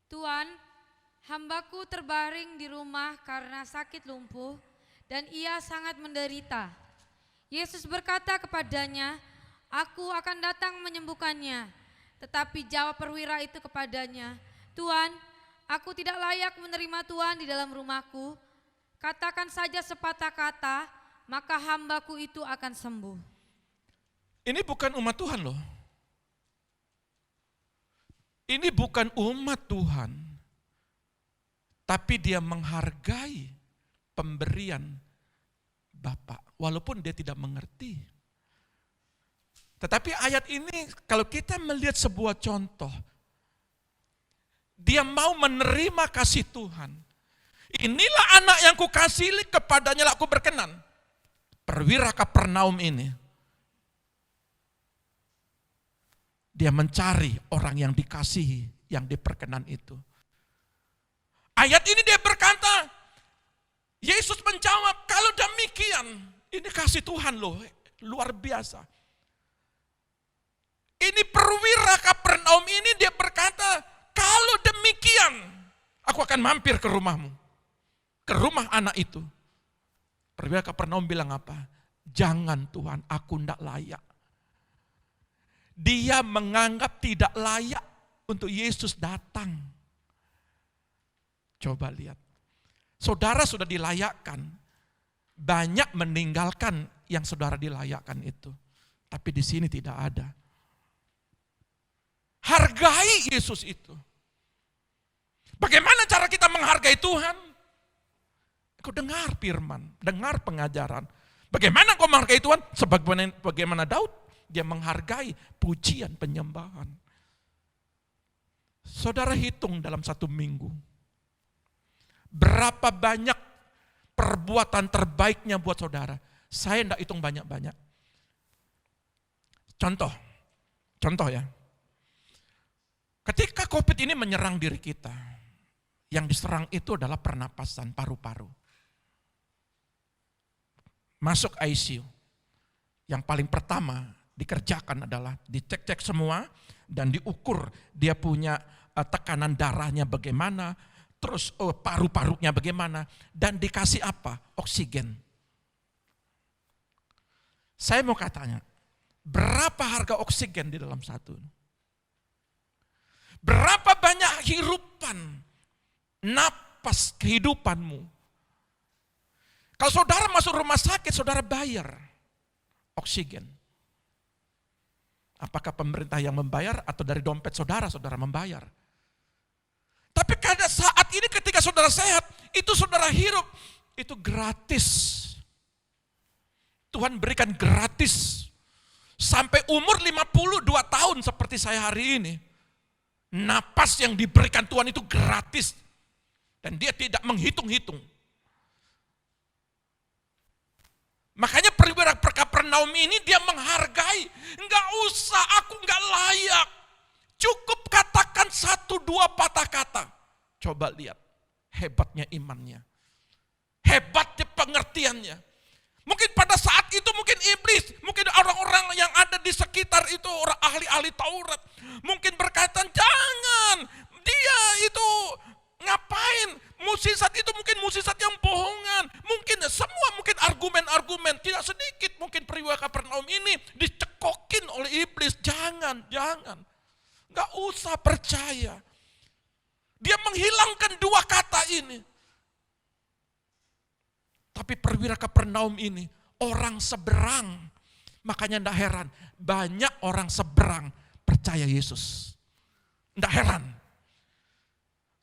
Tuan, hambaku terbaring di rumah karena sakit lumpuh dan ia sangat menderita. Yesus berkata kepadanya, aku akan datang menyembuhkannya. Tetapi jawab perwira itu kepadanya, Tuan, aku tidak layak menerima Tuhan di dalam rumahku. Katakan saja sepatah kata, maka hambaku itu akan sembuh. Ini bukan umat Tuhan loh. Ini bukan umat Tuhan. Tapi dia menghargai pemberian Bapa. Walaupun dia tidak mengerti. Tetapi ayat ini kalau kita melihat sebuah contoh. Dia mau menerima kasih Tuhan. Inilah anak yang kukasihi, kepadanya lah aku berkenan. Perwira Kapernaum ini, dia mencari orang yang dikasihi, yang diperkenan itu. Ayat ini dia berkata, Yesus menjawab, kalau demikian, ini kasih Tuhan loh, luar biasa. Ini perwira Kapernaum ini dia berkata, kalau demikian, aku akan mampir ke rumahmu, ke rumah anak itu. Perwira Kapernaum bilang apa? Jangan Tuhan, aku tidak layak. Dia menganggap tidak layak untuk Yesus datang. Coba lihat. Saudara sudah dilayakkan. Banyak meninggalkan yang saudara dilayakkan itu. Tapi di sini tidak ada. Hargai Yesus itu. Bagaimana cara kita menghargai Tuhan? Kau dengar firman, dengar pengajaran. Bagaimana kau menghargai Tuhan? Bagaimana Daud, dia menghargai pujian penyembahan. Saudara hitung dalam satu minggu. Berapa banyak perbuatan terbaiknya buat saudara. Saya tidak hitung banyak-banyak. Contoh ya. Ketika COVID ini menyerang diri kita, yang diserang itu adalah pernapasan paru-paru. Masuk ICU, yang paling pertama dikerjakan adalah dicek-cek semua dan diukur dia punya tekanan darahnya bagaimana, terus paru-parunya bagaimana, dan dikasih apa? Oksigen. Saya mau katanya, berapa harga oksigen di dalam satu? Berapa banyak hirupan, napas kehidupanmu? Kalau saudara masuk rumah sakit, saudara bayar oksigen. Apakah pemerintah yang membayar atau dari dompet saudara, saudara membayar? Tapi pada saat ini ketika saudara sehat, itu saudara hirup, itu gratis. Tuhan berikan gratis. Sampai umur 52 tahun seperti saya hari ini. Napas yang diberikan Tuhan itu gratis. Dan dia tidak menghitung-hitung. Makanya perwira Kapernaum ini dia menghargai. Enggak usah, aku enggak layak. Cukup katakan 1-2 patah kata. Coba lihat hebatnya imannya. Hebatnya pengertiannya. Mungkin pada saat itu mungkin iblis, mungkin orang-orang yang ada di sekitar itu, orang ahli-ahli Taurat, mungkin berkata, jangan, dia itu ngapain, musisat itu mungkin musisat yang bohongan, mungkin semua mungkin argumen-argumen, tidak sedikit mungkin perwira Kapernaum ini dicekokin oleh iblis, jangan, gak usah percaya. Dia menghilangkan 2 kata ini. Tapi perwira Kapernaum ini orang seberang. Makanya tidak heran, banyak orang seberang percaya Yesus. Tidak heran.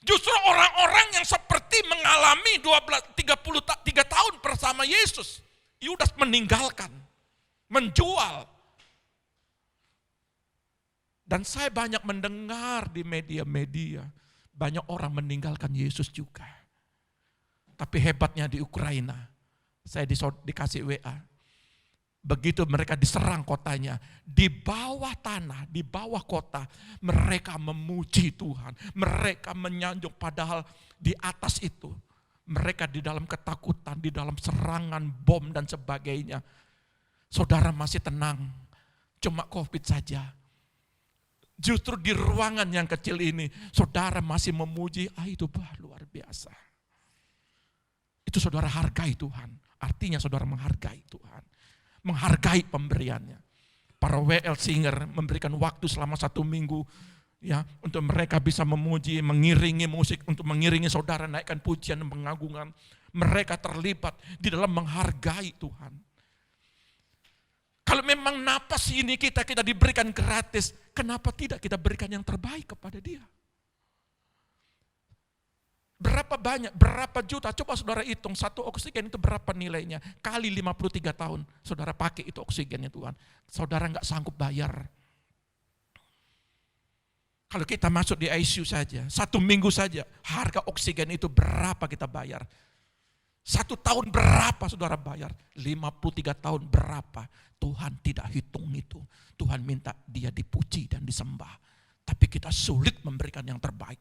Justru orang-orang yang seperti mengalami 33 tahun bersama Yesus, Yudas meninggalkan, menjual. Dan saya banyak mendengar di media-media, banyak orang meninggalkan Yesus juga. Tapi hebatnya di Ukraina, saya dikasih WA. Begitu mereka diserang kotanya, di bawah tanah, di bawah kota, mereka memuji Tuhan. Mereka menyanjung, padahal di atas itu, mereka di dalam ketakutan, di dalam serangan bom dan sebagainya. Saudara masih tenang, cuma COVID saja. Justru di ruangan yang kecil ini, saudara masih memuji, itu luar biasa. Itu saudara hargai Tuhan. Artinya saudara menghargai Tuhan. Menghargai pemberiannya. Para WL singer memberikan waktu selama 1 minggu ya untuk mereka bisa memuji, mengiringi musik, untuk mengiringi saudara naikkan pujian dan pengagungan. Mereka terlibat di dalam menghargai Tuhan. Kalau memang napas ini kita diberikan gratis, kenapa tidak kita berikan yang terbaik kepada Dia? Berapa banyak, berapa juta, coba saudara hitung, 1 oksigen itu berapa nilainya, kali 53 tahun, saudara pakai itu oksigennya Tuhan, saudara nggak sanggup bayar. Kalau kita masuk di ICU saja, 1 minggu saja, harga oksigen itu berapa kita bayar. 1 tahun berapa saudara bayar, 53 tahun berapa, Tuhan tidak hitung itu. Tuhan minta Dia dipuji dan disembah, tapi kita sulit memberikan yang terbaik.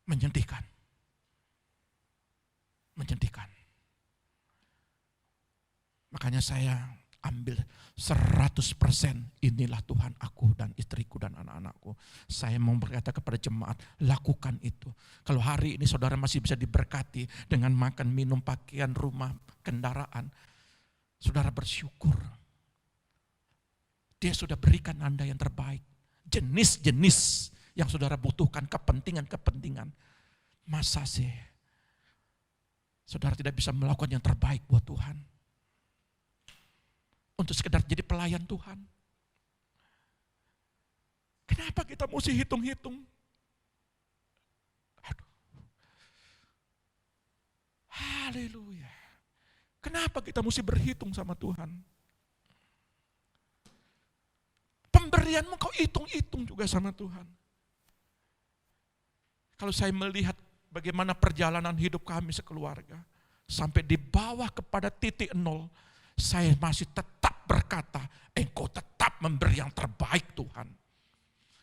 Menyedihkan. Makanya saya ambil 100%, inilah Tuhan aku dan istriku dan anak-anakku. Saya mau berkata kepada jemaat, lakukan itu. Kalau hari ini saudara masih bisa diberkati dengan makan, minum, pakaian, rumah, kendaraan, saudara bersyukur. Dia sudah berikan Anda yang terbaik. Jenis-jenis yang saudara butuhkan, kepentingan-kepentingan. Masa sih saudara tidak bisa melakukan yang terbaik buat Tuhan? Untuk sekedar jadi pelayan Tuhan. Kenapa kita mesti hitung-hitung? Aduh. Haleluya. Kenapa kita mesti berhitung sama Tuhan? Pemberianmu kau hitung-hitung juga sama Tuhan. Kalau saya melihat bagaimana perjalanan hidup kami sekeluarga, sampai di bawah kepada titik 0, saya masih tetap berkata, Engkau tetap memberi yang terbaik Tuhan.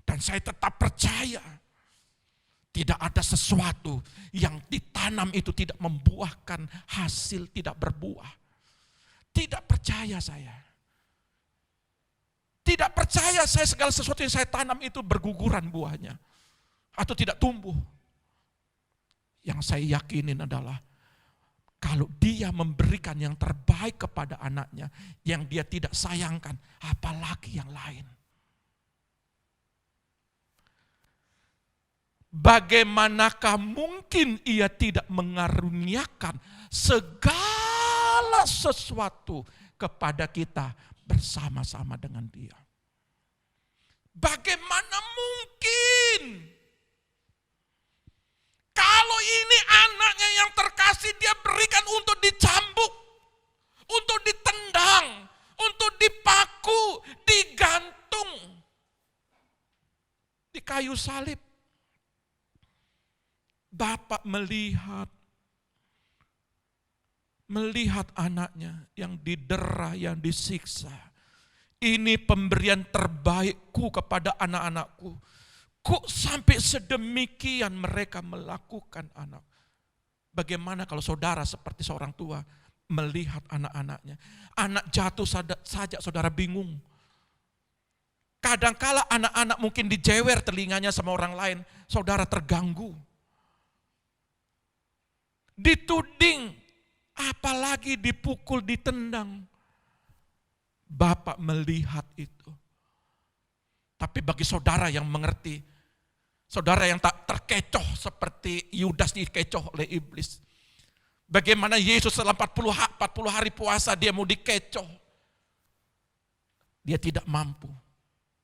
Dan saya tetap percaya, tidak ada sesuatu yang ditanam itu tidak membuahkan hasil, tidak berbuah. Tidak percaya saya. Tidak percaya saya segala sesuatu yang saya tanam itu berguguran buahnya. Atau tidak tumbuh. Yang saya yakinin adalah kalau dia memberikan yang terbaik kepada anaknya yang dia tidak sayangkan, apalagi yang lain. Bagaimanakah mungkin ia tidak mengaruniakan segala sesuatu kepada kita bersama-sama dengan Dia? Bagaimana mungkin? Kalau ini anaknya yang terkasih, Dia berikan untuk dicambuk, untuk ditendang, untuk dipaku, digantung di kayu salib. Bapak melihat anaknya yang didera, yang disiksa. Ini pemberian terbaikku kepada anak-anakku. Kok sampai sedemikian mereka melakukan anak? Bagaimana kalau saudara seperti seorang tua melihat anak-anaknya? Anak jatuh saja saudara bingung. Kadangkala anak-anak mungkin dijewer telinganya sama orang lain, saudara terganggu. Dituding, apalagi dipukul, ditendang. Bapak melihat itu. Tapi bagi saudara yang mengerti, saudara yang tak terkecoh seperti Yudas dikecoh oleh iblis. Bagaimana Yesus setelah 40 hari puasa dia mau dikecoh. Dia tidak mampu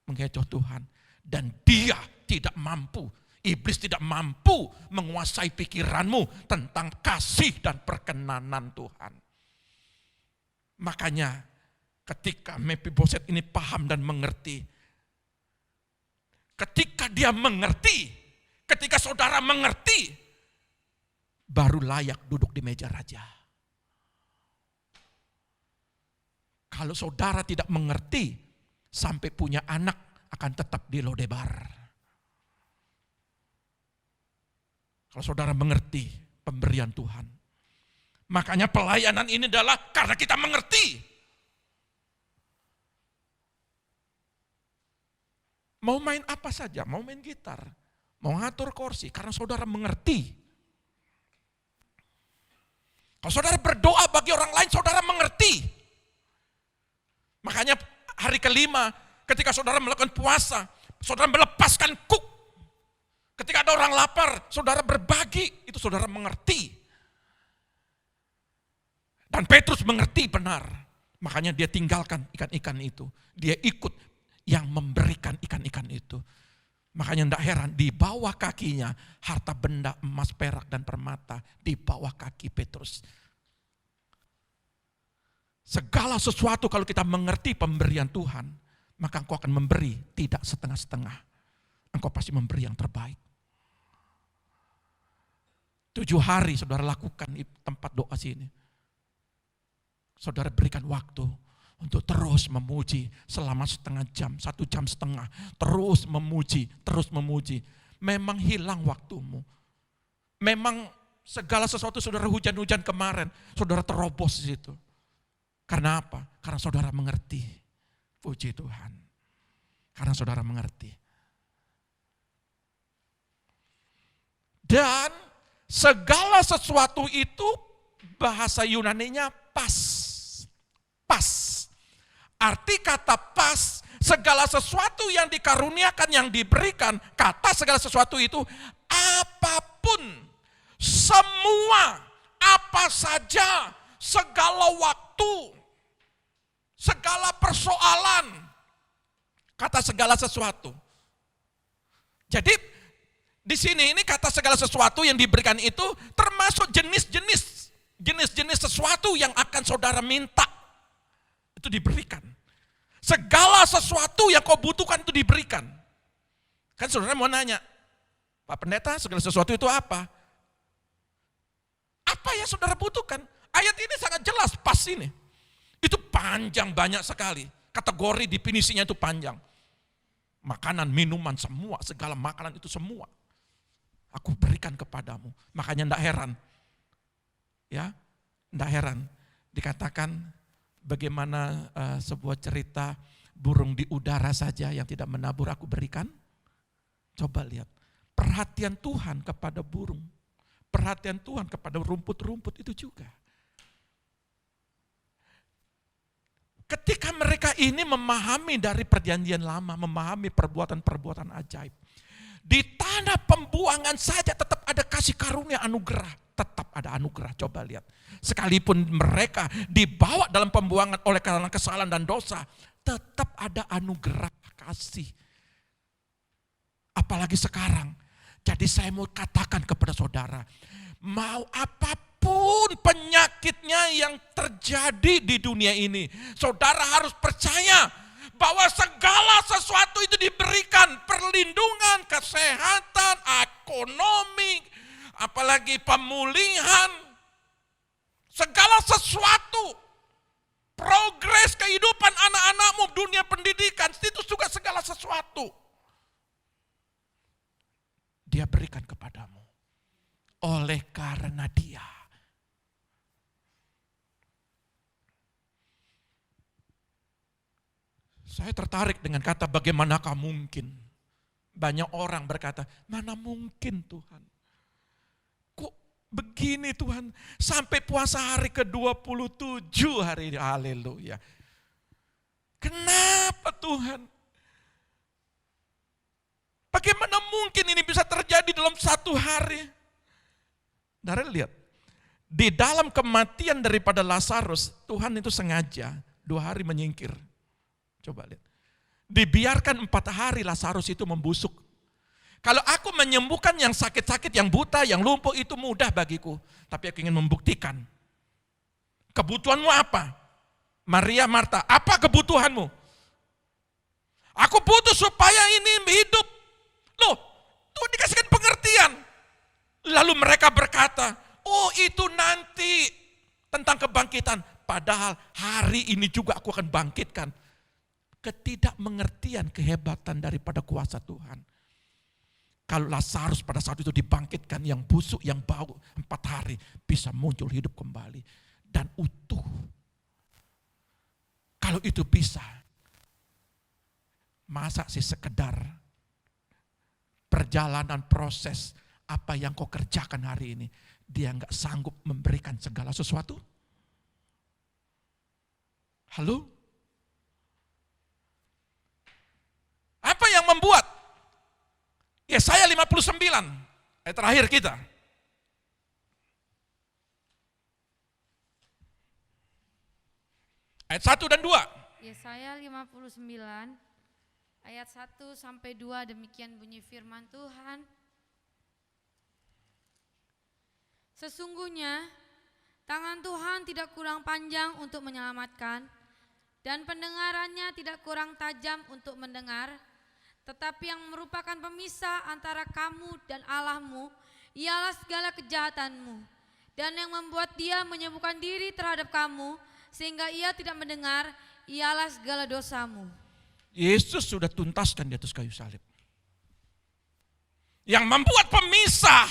mengecoh Tuhan. Dan dia tidak mampu, iblis tidak mampu menguasai pikiranmu tentang kasih dan perkenanan Tuhan. Makanya ketika Mephiboset ini paham dan mengerti, ketika dia mengerti, ketika saudara mengerti, baru layak duduk di meja raja. Kalau saudara tidak mengerti, sampai punya anak akan tetap di Lodebar. Kalau saudara mengerti pemberian Tuhan. Makanya pelayanan ini adalah karena kita mengerti. Mau main apa saja, mau main gitar, mau ngatur kursi, karena saudara mengerti. Kalau saudara berdoa bagi orang lain, saudara mengerti. Makanya hari kelima, ketika saudara melakukan puasa, saudara melepaskan kuk. Ketika ada orang lapar, saudara berbagi, itu saudara mengerti. Dan Petrus mengerti benar. Makanya dia tinggalkan ikan-ikan itu. Dia ikut yang memberikan ikan-ikan itu. Makanya tidak heran, di bawah kakinya harta benda emas, perak, dan permata. Di bawah kaki Petrus. Segala sesuatu kalau kita mengerti pemberian Tuhan, maka engkau akan memberi tidak setengah-setengah. Engkau pasti memberi yang terbaik. 7 hari saudara lakukan di tempat doa sini. Saudara berikan waktu untuk terus memuji selama setengah jam, 1 jam setengah. Terus memuji, terus memuji. Memang hilang waktumu. Memang segala sesuatu saudara hujan-hujan kemarin, saudara terobos di situ. Karena apa? Karena saudara mengerti. Puji Tuhan. Karena saudara mengerti. Dan segala sesuatu itu bahasa Yunaninya pas. Pas. Arti kata pas, segala sesuatu yang dikaruniakan, yang diberikan, kata segala sesuatu itu apapun, semua, apa saja, segala waktu, segala persoalan, kata segala sesuatu. Jadi di sini ini kata segala sesuatu yang diberikan itu termasuk jenis-jenis sesuatu yang akan saudara minta. Itu diberikan. Segala sesuatu yang kau butuhkan itu diberikan. Kan saudara mau nanya, Pak Pendeta, segala sesuatu itu apa? Apa yang saudara butuhkan? Ayat ini sangat jelas, pas ini. Itu panjang, banyak sekali. Kategori definisinya itu panjang. Makanan, minuman, semua, segala makanan itu semua. Aku berikan kepadamu. Makanya tidak heran. Ya, tidak heran. Dikatakan bagaimana sebuah cerita burung di udara saja yang tidak menabur aku berikan. Coba lihat. Perhatian Tuhan kepada burung. Perhatian Tuhan kepada rumput-rumput itu juga. Ketika mereka ini memahami dari perjanjian lama, memahami perbuatan-perbuatan ajaib. Di tanah pembuangan saja tetap ada kasih karunia anugerah. Tetap ada anugerah, coba lihat. Sekalipun mereka dibawa dalam pembuangan oleh karena kesalahan dan dosa, tetap ada anugerah kasih. Apalagi sekarang. Jadi saya mau katakan kepada saudara, mau apapun apapun penyakitnya yang terjadi di dunia ini, saudara harus percaya bahwa segala sesuatu itu diberikan, perlindungan, kesehatan, ekonomi, apalagi pemulihan, segala sesuatu, progres kehidupan anak-anakmu, dunia pendidikan, itu juga segala sesuatu Dia berikan kepadamu. Oleh karena Dia. Saya tertarik dengan kata bagaimanakah mungkin. Banyak orang berkata, mana mungkin Tuhan. Kok begini Tuhan, sampai puasa hari ke-27 hari ini, haleluya. Kenapa Tuhan? Bagaimana mungkin ini bisa terjadi dalam satu hari? Saudara lihat, di dalam kematian daripada Lazarus, Tuhan itu sengaja 2 hari menyingkir. Coba lihat. Dibiarkan 4 hari Lazarus itu membusuk. Kalau aku menyembuhkan yang sakit-sakit, yang buta, yang lumpuh itu mudah bagiku. Tapi aku ingin membuktikan. Kebutuhanmu apa? Maria, Marta, apa kebutuhanmu? Aku butuh supaya ini hidup. Loh, Tuhan dikasihkan pengertian. Lalu mereka berkata, oh itu nanti tentang kebangkitan. Padahal hari ini juga aku akan bangkitkan. Ketidakmengertian kehebatan daripada kuasa Tuhan. Kalau Lazarus pada saat itu dibangkitkan, yang busuk, yang bau 4 hari bisa muncul hidup kembali dan utuh. Kalau itu bisa, masa sih sekedar perjalanan proses apa yang kau kerjakan hari ini, Dia nggak sanggup memberikan segala sesuatu? Halo? Apa yang membuat? Yesaya 59, ayat terakhir kita. Ayat 1 dan 2. Yesaya 59 ayat 1 sampai 2, demikian bunyi firman Tuhan. Sesungguhnya tangan Tuhan tidak kurang panjang untuk menyelamatkan, dan pendengarannya tidak kurang tajam untuk mendengar. Tetapi yang merupakan pemisah antara kamu dan Allahmu ialah segala kejahatanmu, dan yang membuat Dia menyembuhkan diri terhadap kamu sehingga Ia tidak mendengar ialah segala dosamu. Yesus sudah tuntaskan di atas kayu salib. Yang membuat pemisah,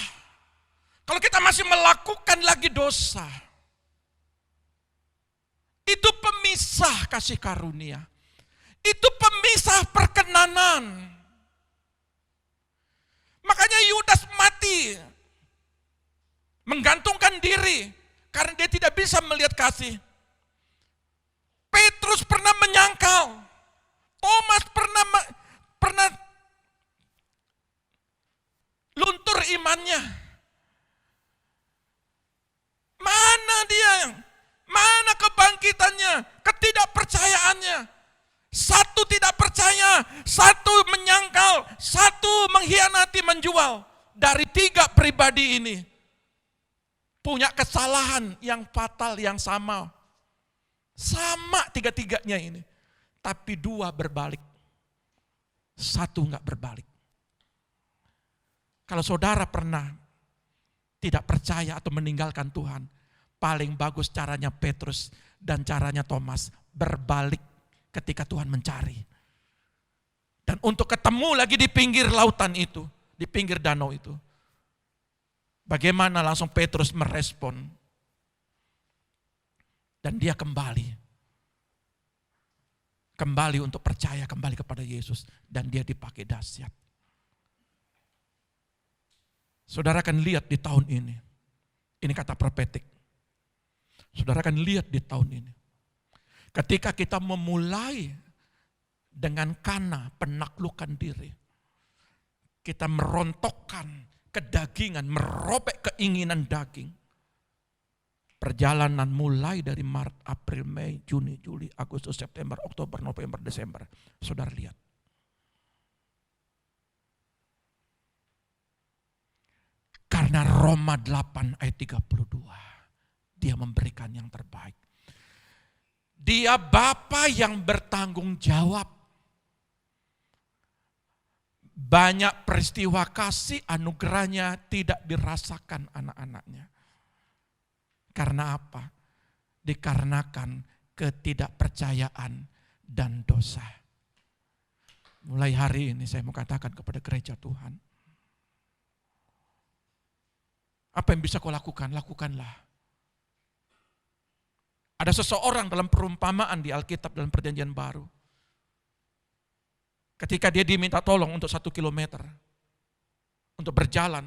kalau kita masih melakukan lagi dosa, itu pemisah kasih karunia. Itu pemisah perkenanan. Makanya Yudas mati, menggantungkan diri karena dia tidak bisa melihat kasih. Petrus pernah menyangkal, Thomas pernah luntur imannya. Mana dia? Mana kebangkitannya? Ketidakpercayaannya. Satu tidak percaya, satu menyangkal, satu mengkhianati, menjual. Dari 3 pribadi ini punya kesalahan yang fatal, yang sama. Sama 3-tiganya ini. Tapi 2 berbalik. 1 enggak berbalik. Kalau saudara pernah tidak percaya atau meninggalkan Tuhan, paling bagus caranya Petrus dan caranya Thomas berbalik ketika Tuhan mencari. Dan untuk ketemu lagi di pinggir lautan itu, di pinggir danau itu. Bagaimana langsung Petrus merespon. Dan dia kembali. Kembali untuk percaya, kembali kepada Yesus. Dan dia dipakai dahsyat. Saudara akan lihat di tahun ini. Ini kata profetik. Saudara akan lihat di tahun ini. Ketika kita memulai dengan kana penaklukan diri. Kita merontokkan kedagingan, merobek keinginan daging. Perjalanan mulai dari Maret, April, Mei, Juni, Juli, Agustus, September, Oktober, November, Desember. Saudara lihat. Karena Roma 8 ayat 32. Dia memberikan yang terbaik. Dia Bapa yang bertanggung jawab. Banyak peristiwa kasih anugerahnya tidak dirasakan anak-anaknya. Karena apa? Dikarenakan ketidakpercayaan dan dosa. Mulai hari ini saya mau katakan kepada gereja Tuhan. Apa yang bisa kau lakukan? Lakukanlah. Ada seseorang dalam perumpamaan di Alkitab dalam Perjanjian Baru. Ketika dia diminta tolong untuk 1 kilometer, untuk berjalan,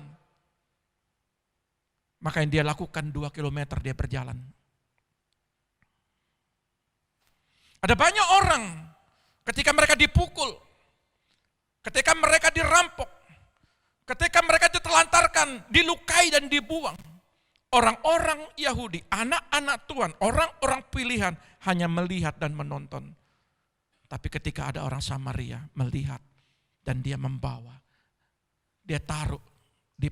maka yang dia lakukan 2 kilometer dia berjalan. Ada banyak orang ketika mereka dipukul, ketika mereka dirampok, ketika mereka ditelantarkan, dilukai dan dibuang. Orang-orang Yahudi, anak-anak Tuhan, orang-orang pilihan hanya melihat dan menonton. Tapi ketika ada orang Samaria melihat dan dia membawa, dia taruh di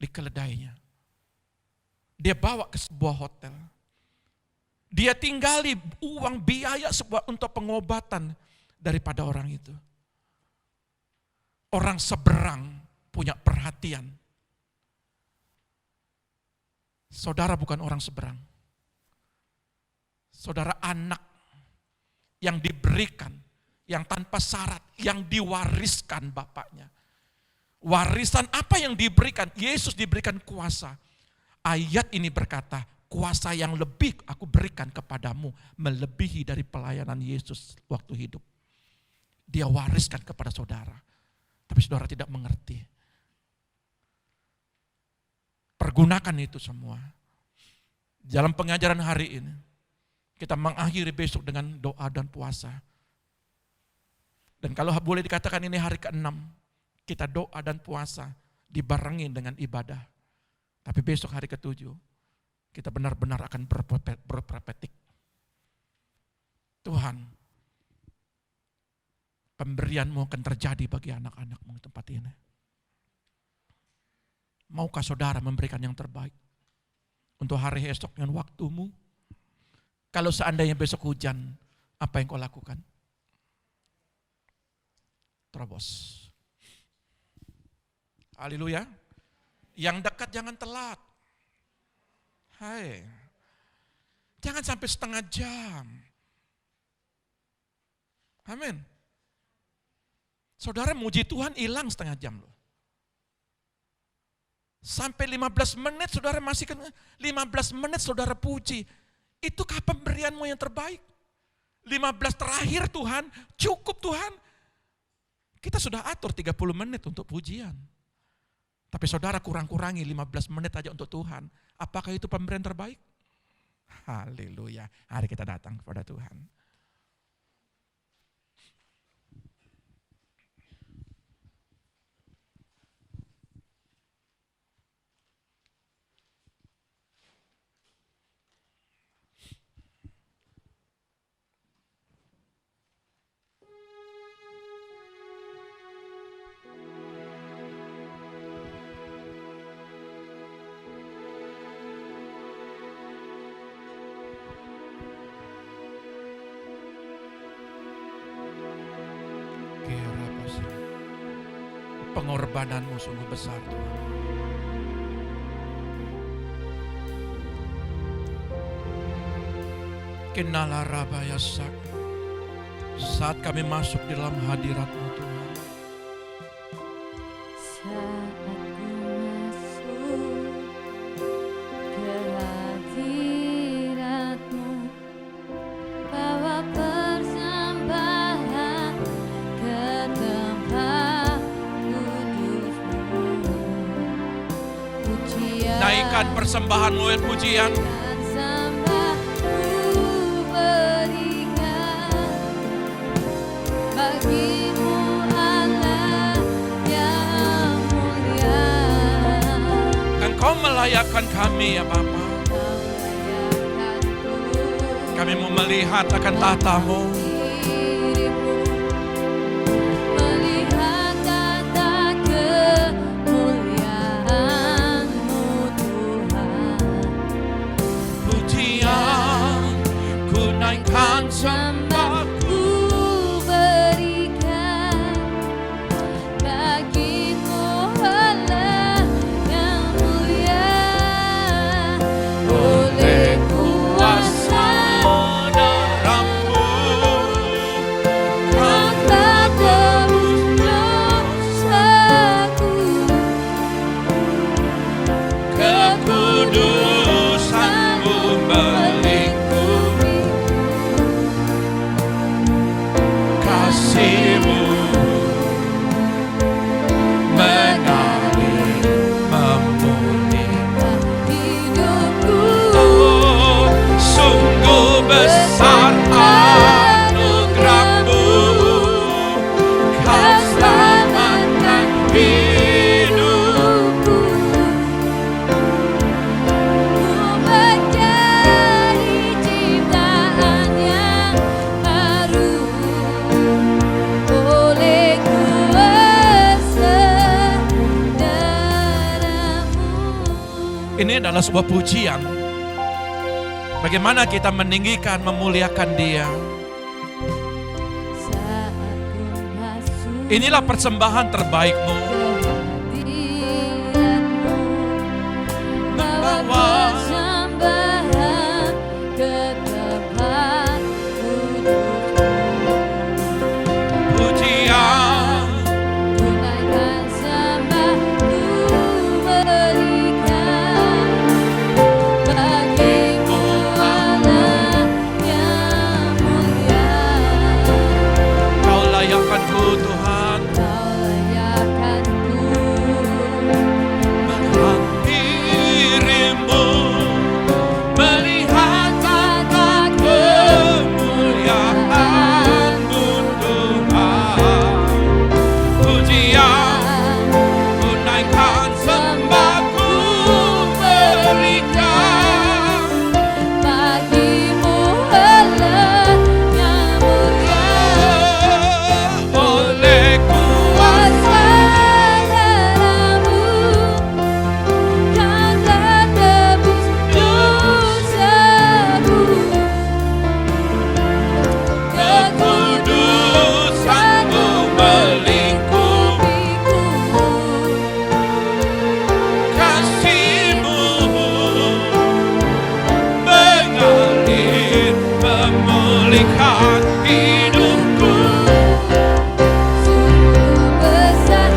keledainya. Dia bawa ke sebuah hotel. Dia tinggali uang biaya sebuah untuk pengobatan daripada orang itu. Orang seberang punya perhatian. Saudara bukan orang seberang. Saudara anak yang diberikan, yang tanpa syarat, yang diwariskan bapaknya. Warisan apa yang diberikan? Yesus diberikan kuasa. Ayat ini berkata, kuasa yang lebih aku berikan kepadamu, melebihi dari pelayanan Yesus waktu hidup. Dia wariskan kepada saudara. Tapi saudara tidak mengerti. Pergunakan itu semua. Dalam pengajaran hari ini, kita mengakhiri besok dengan doa dan puasa. Dan kalau boleh dikatakan ini hari ke-6, kita doa dan puasa dibarengi dengan ibadah. Tapi besok hari ke-7, kita benar-benar akan berprofetik. Tuhan, pemberian-Mu akan terjadi bagi anak-anak-Mu di tempat ini. Maukah saudara memberikan yang terbaik untuk hari esok dengan waktumu? Kalau seandainya besok hujan, apa yang kau lakukan? Terobos. Haleluya. Yang dekat jangan telat. Hai. Jangan sampai setengah jam. Amin. Saudara muji Tuhan hilang setengah jam loh. Sampai 15 menit saudara masih 15 menit saudara puji. Itukah pemberianmu yang terbaik? 15 terakhir Tuhan, cukup Tuhan. Kita sudah atur 30 menit untuk pujian. Tapi saudara kurang-kurangi 15 menit aja untuk Tuhan. Apakah itu pemberian terbaik? Haleluya. Hari kita datang kepada Tuhan. Pengorbananmu sungguh besar Tuhan. Kenala rabaya sak. Saat kami masuk di dalam hadirat-Mu Tuhan. Saat ku masuk ke hadirat-Mu, bawa persembahan ke tempat kudus-Mu. Pujian Naikkan persembahanmu dan pujian. dan sembah ku berikan bagi-Mu Allah yang mulia. Engkau melayakkan kami ya Bapa. Kau layakkanku Kami mau melihat akan tahta-Mu. dirimu, melihat tata kemuliaan-Mu Tuhan. kasih-Mu mengalir memulihkan hidupku. Oh, sungguh besar anugerah-Mu, Kau selamatkan hidupku. Ku menjadi ciptaan yang baru oleh kuasa darah-Mu. Ini adalah sebuah pujian. Bagaimana kita meninggikan, memuliakan Dia. Saat ku masuk Inilah persembahan terbaik-Mu. kehadiran-Mu, bawa persembahan ke tempat duduk-Mu. Pujian Tunaikan sembah ku berikan bagimu Allah yang mulia. Kau layakkan-Ku Tuhan, Kau layakkan-Ku melihat diri-Mu, melihat tata kemuliaan-Mu Tuhan. Pujian, tunaikan sembahku berikan bagimu Allah yang mulia. oleh kuasa Darah-Mu kan telah tebus dosaku. kekudusan-Mu melingkupiku, kasih-Mu mengalir memulihkan hidupku. Sungguh besar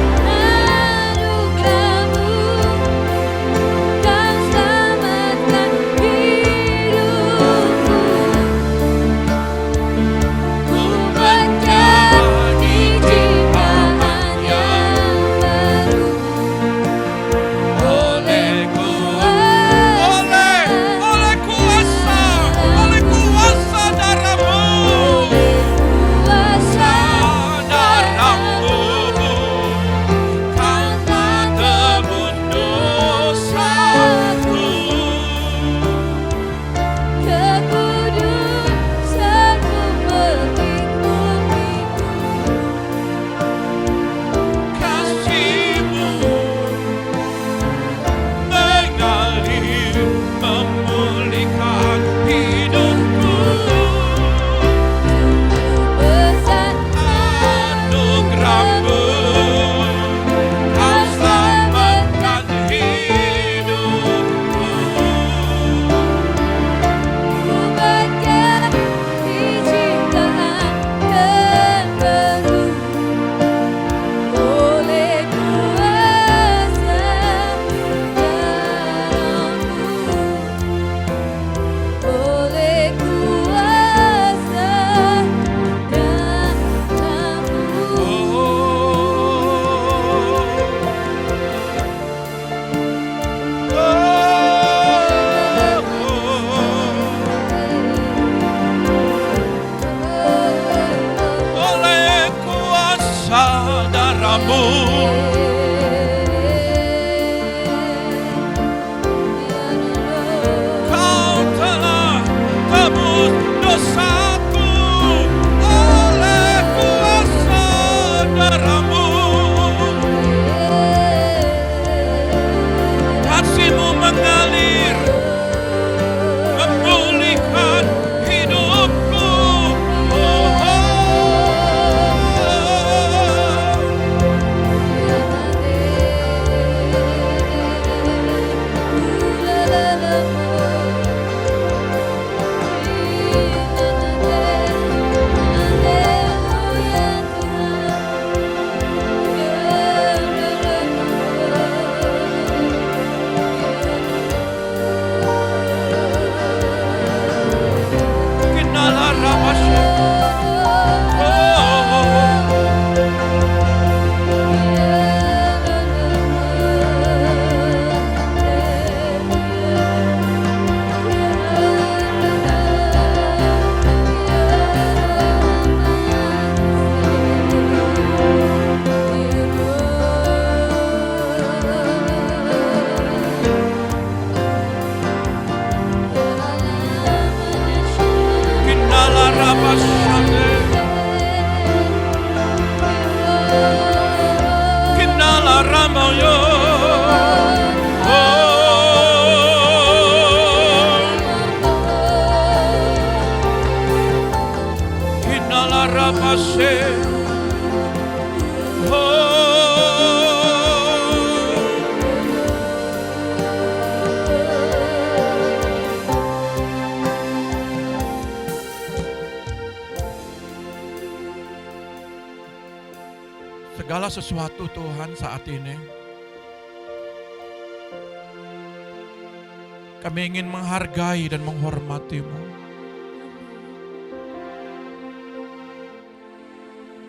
anugerah-Mu, kan selamatkan hidupku. Ku menjadi ciptaan yang baru Oleh kuasa darah-Mu, kuasa darah-Mu, Kau telah tebus dosaku. kekudusan-Mu melingkupiku. Kasih-Mu mengalir memulihkan hidupku. Besar Anugerah-Mu, Kau selamatkan hidupku. ku menjadi ciptaan yang baru oleh kuasa darah-Mu, oleh kuasa darah-Mu. Oleh kuasa darah-Mu, Kau telah tebus dosaku. Oleh kuasa darah-Mu, kasih-Mu mengalir memulihkan hidupku. Oh, Kinala Ramayo. Kinala Rapase. Segala sesuatu Tuhan saat ini, kami ingin menghargai dan menghormati-Mu.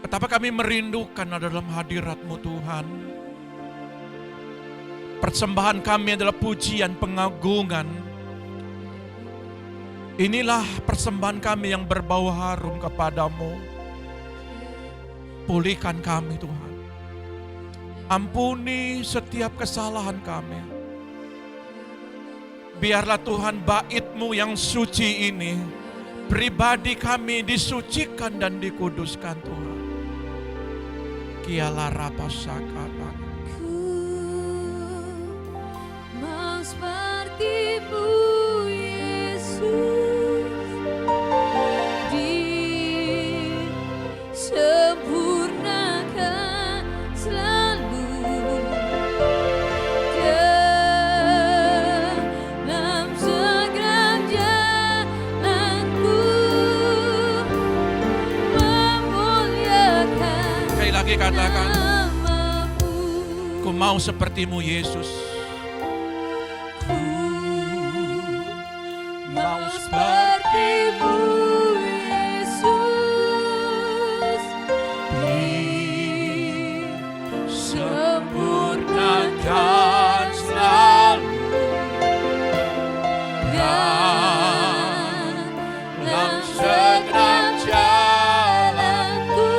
Betapa kami merindukan dalam hadirat-Mu Tuhan. Persembahan kami adalah pujian pengagungan. Inilah persembahan kami yang berbau harum kepadamu. Pulihkan kami Tuhan. Ampuni setiap kesalahan kami. Biarlah Tuhan bait-Mu yang suci ini, pribadi kami disucikan dan dikuduskan Tuhan. Kiala rapasakata. Ku mau seperti-Mu Yesus, disempurnakan selalu dalam segenap jalanku, memuliakan Sekali lagi katakan, nama-Mu. ku mau seperti-Mu Yesus. Ku mau seperti-Mu Yesus, Disempurnakan selalu dalam segenap jalanku,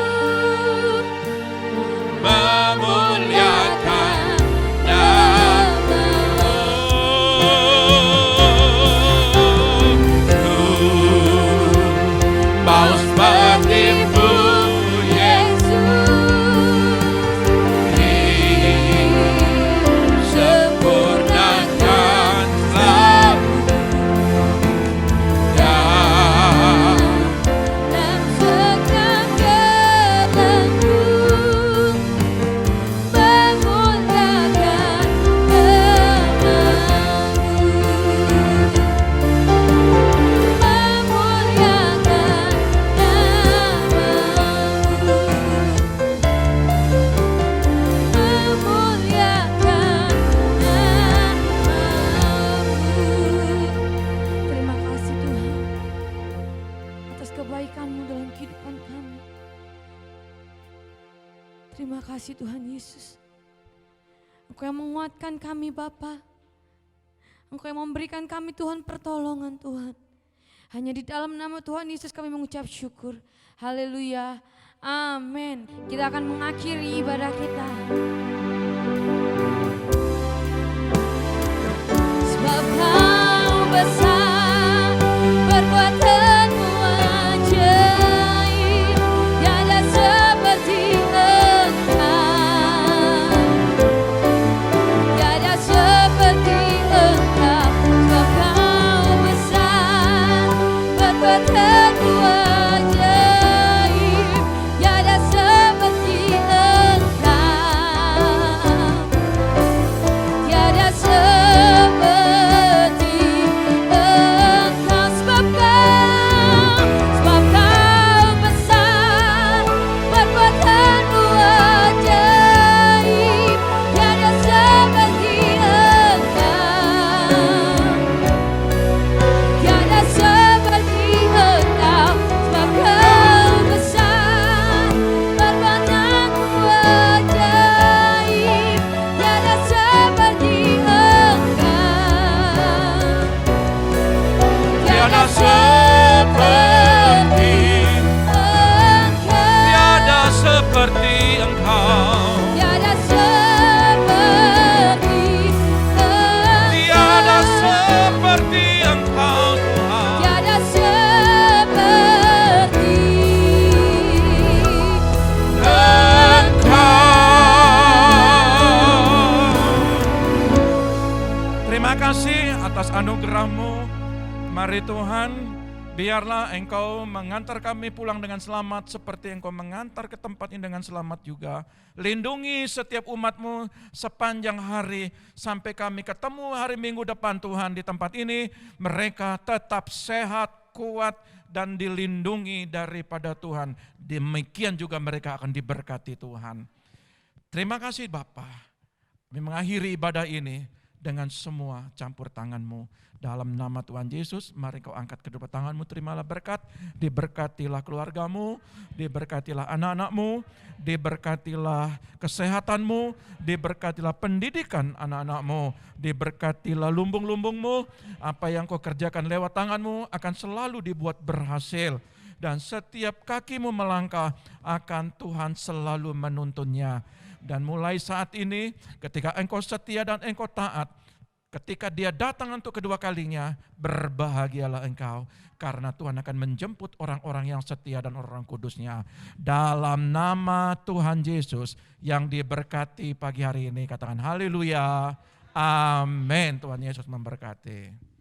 memuliakan nama-Mu. Mau seperti-Mu disempurnakan selalu dalam segenap jalanku, memuliakan Terima kasih Tuhan atas kebaikan-Mu dalam kehidupan kami. Terima kasih Tuhan Yesus. Engkau yang menguatkan kami Bapa. Engkau yang memberikan kami Tuhan pertolongan Tuhan. Hanya di dalam nama Tuhan Yesus kami mengucap syukur. Haleluya. Amin. Kita akan mengakhiri ibadah kita. Sebab Kau besar, perbuatan-Mu ajaib, tiada seperti Engkau, tiada seperti Engkau. Sebab Kau besar, perbuatan-Mu ajaib, tiada seperti Engkau. anugerah-Mu. Mari Tuhan, biarlah Engkau mengantar kami pulang dengan selamat seperti Engkau mengantar ke tempat ini dengan selamat juga. Lindungi setiap umat-Mu sepanjang hari sampai kami ketemu hari Minggu depan Tuhan di tempat ini. Mereka tetap sehat, kuat, dan dilindungi daripada Tuhan. Demikian juga mereka akan diberkati Tuhan. Terima kasih Bapa. Kami mengakhiri ibadah ini dengan semua campur tangan-Mu. Dalam nama Tuhan Yesus, mari Kau angkat kedua tangan-Mu, terimalah berkat. Diberkatilah keluarga-Mu, diberkatilah anak-anak-Mu, diberkatilah kesehatan-Mu, diberkatilah pendidikan anak-anak-Mu, diberkatilah lumbung-lumbung-Mu. Apa yang Kau kerjakan lewat tangan-Mu akan selalu dibuat berhasil. Dan setiap kaki-Mu melangkah akan Tuhan selalu menuntunnya. Dan mulai saat ini ketika Engkau setia dan Engkau taat, ketika Dia datang untuk kedua kalinya, berbahagialah engkau karena Tuhan akan menjemput orang-orang yang setia dan orang kudusnya. Dalam nama Tuhan Yesus yang diberkati pagi hari ini, katakan haleluya, amin. Tuhan Yesus memberkati.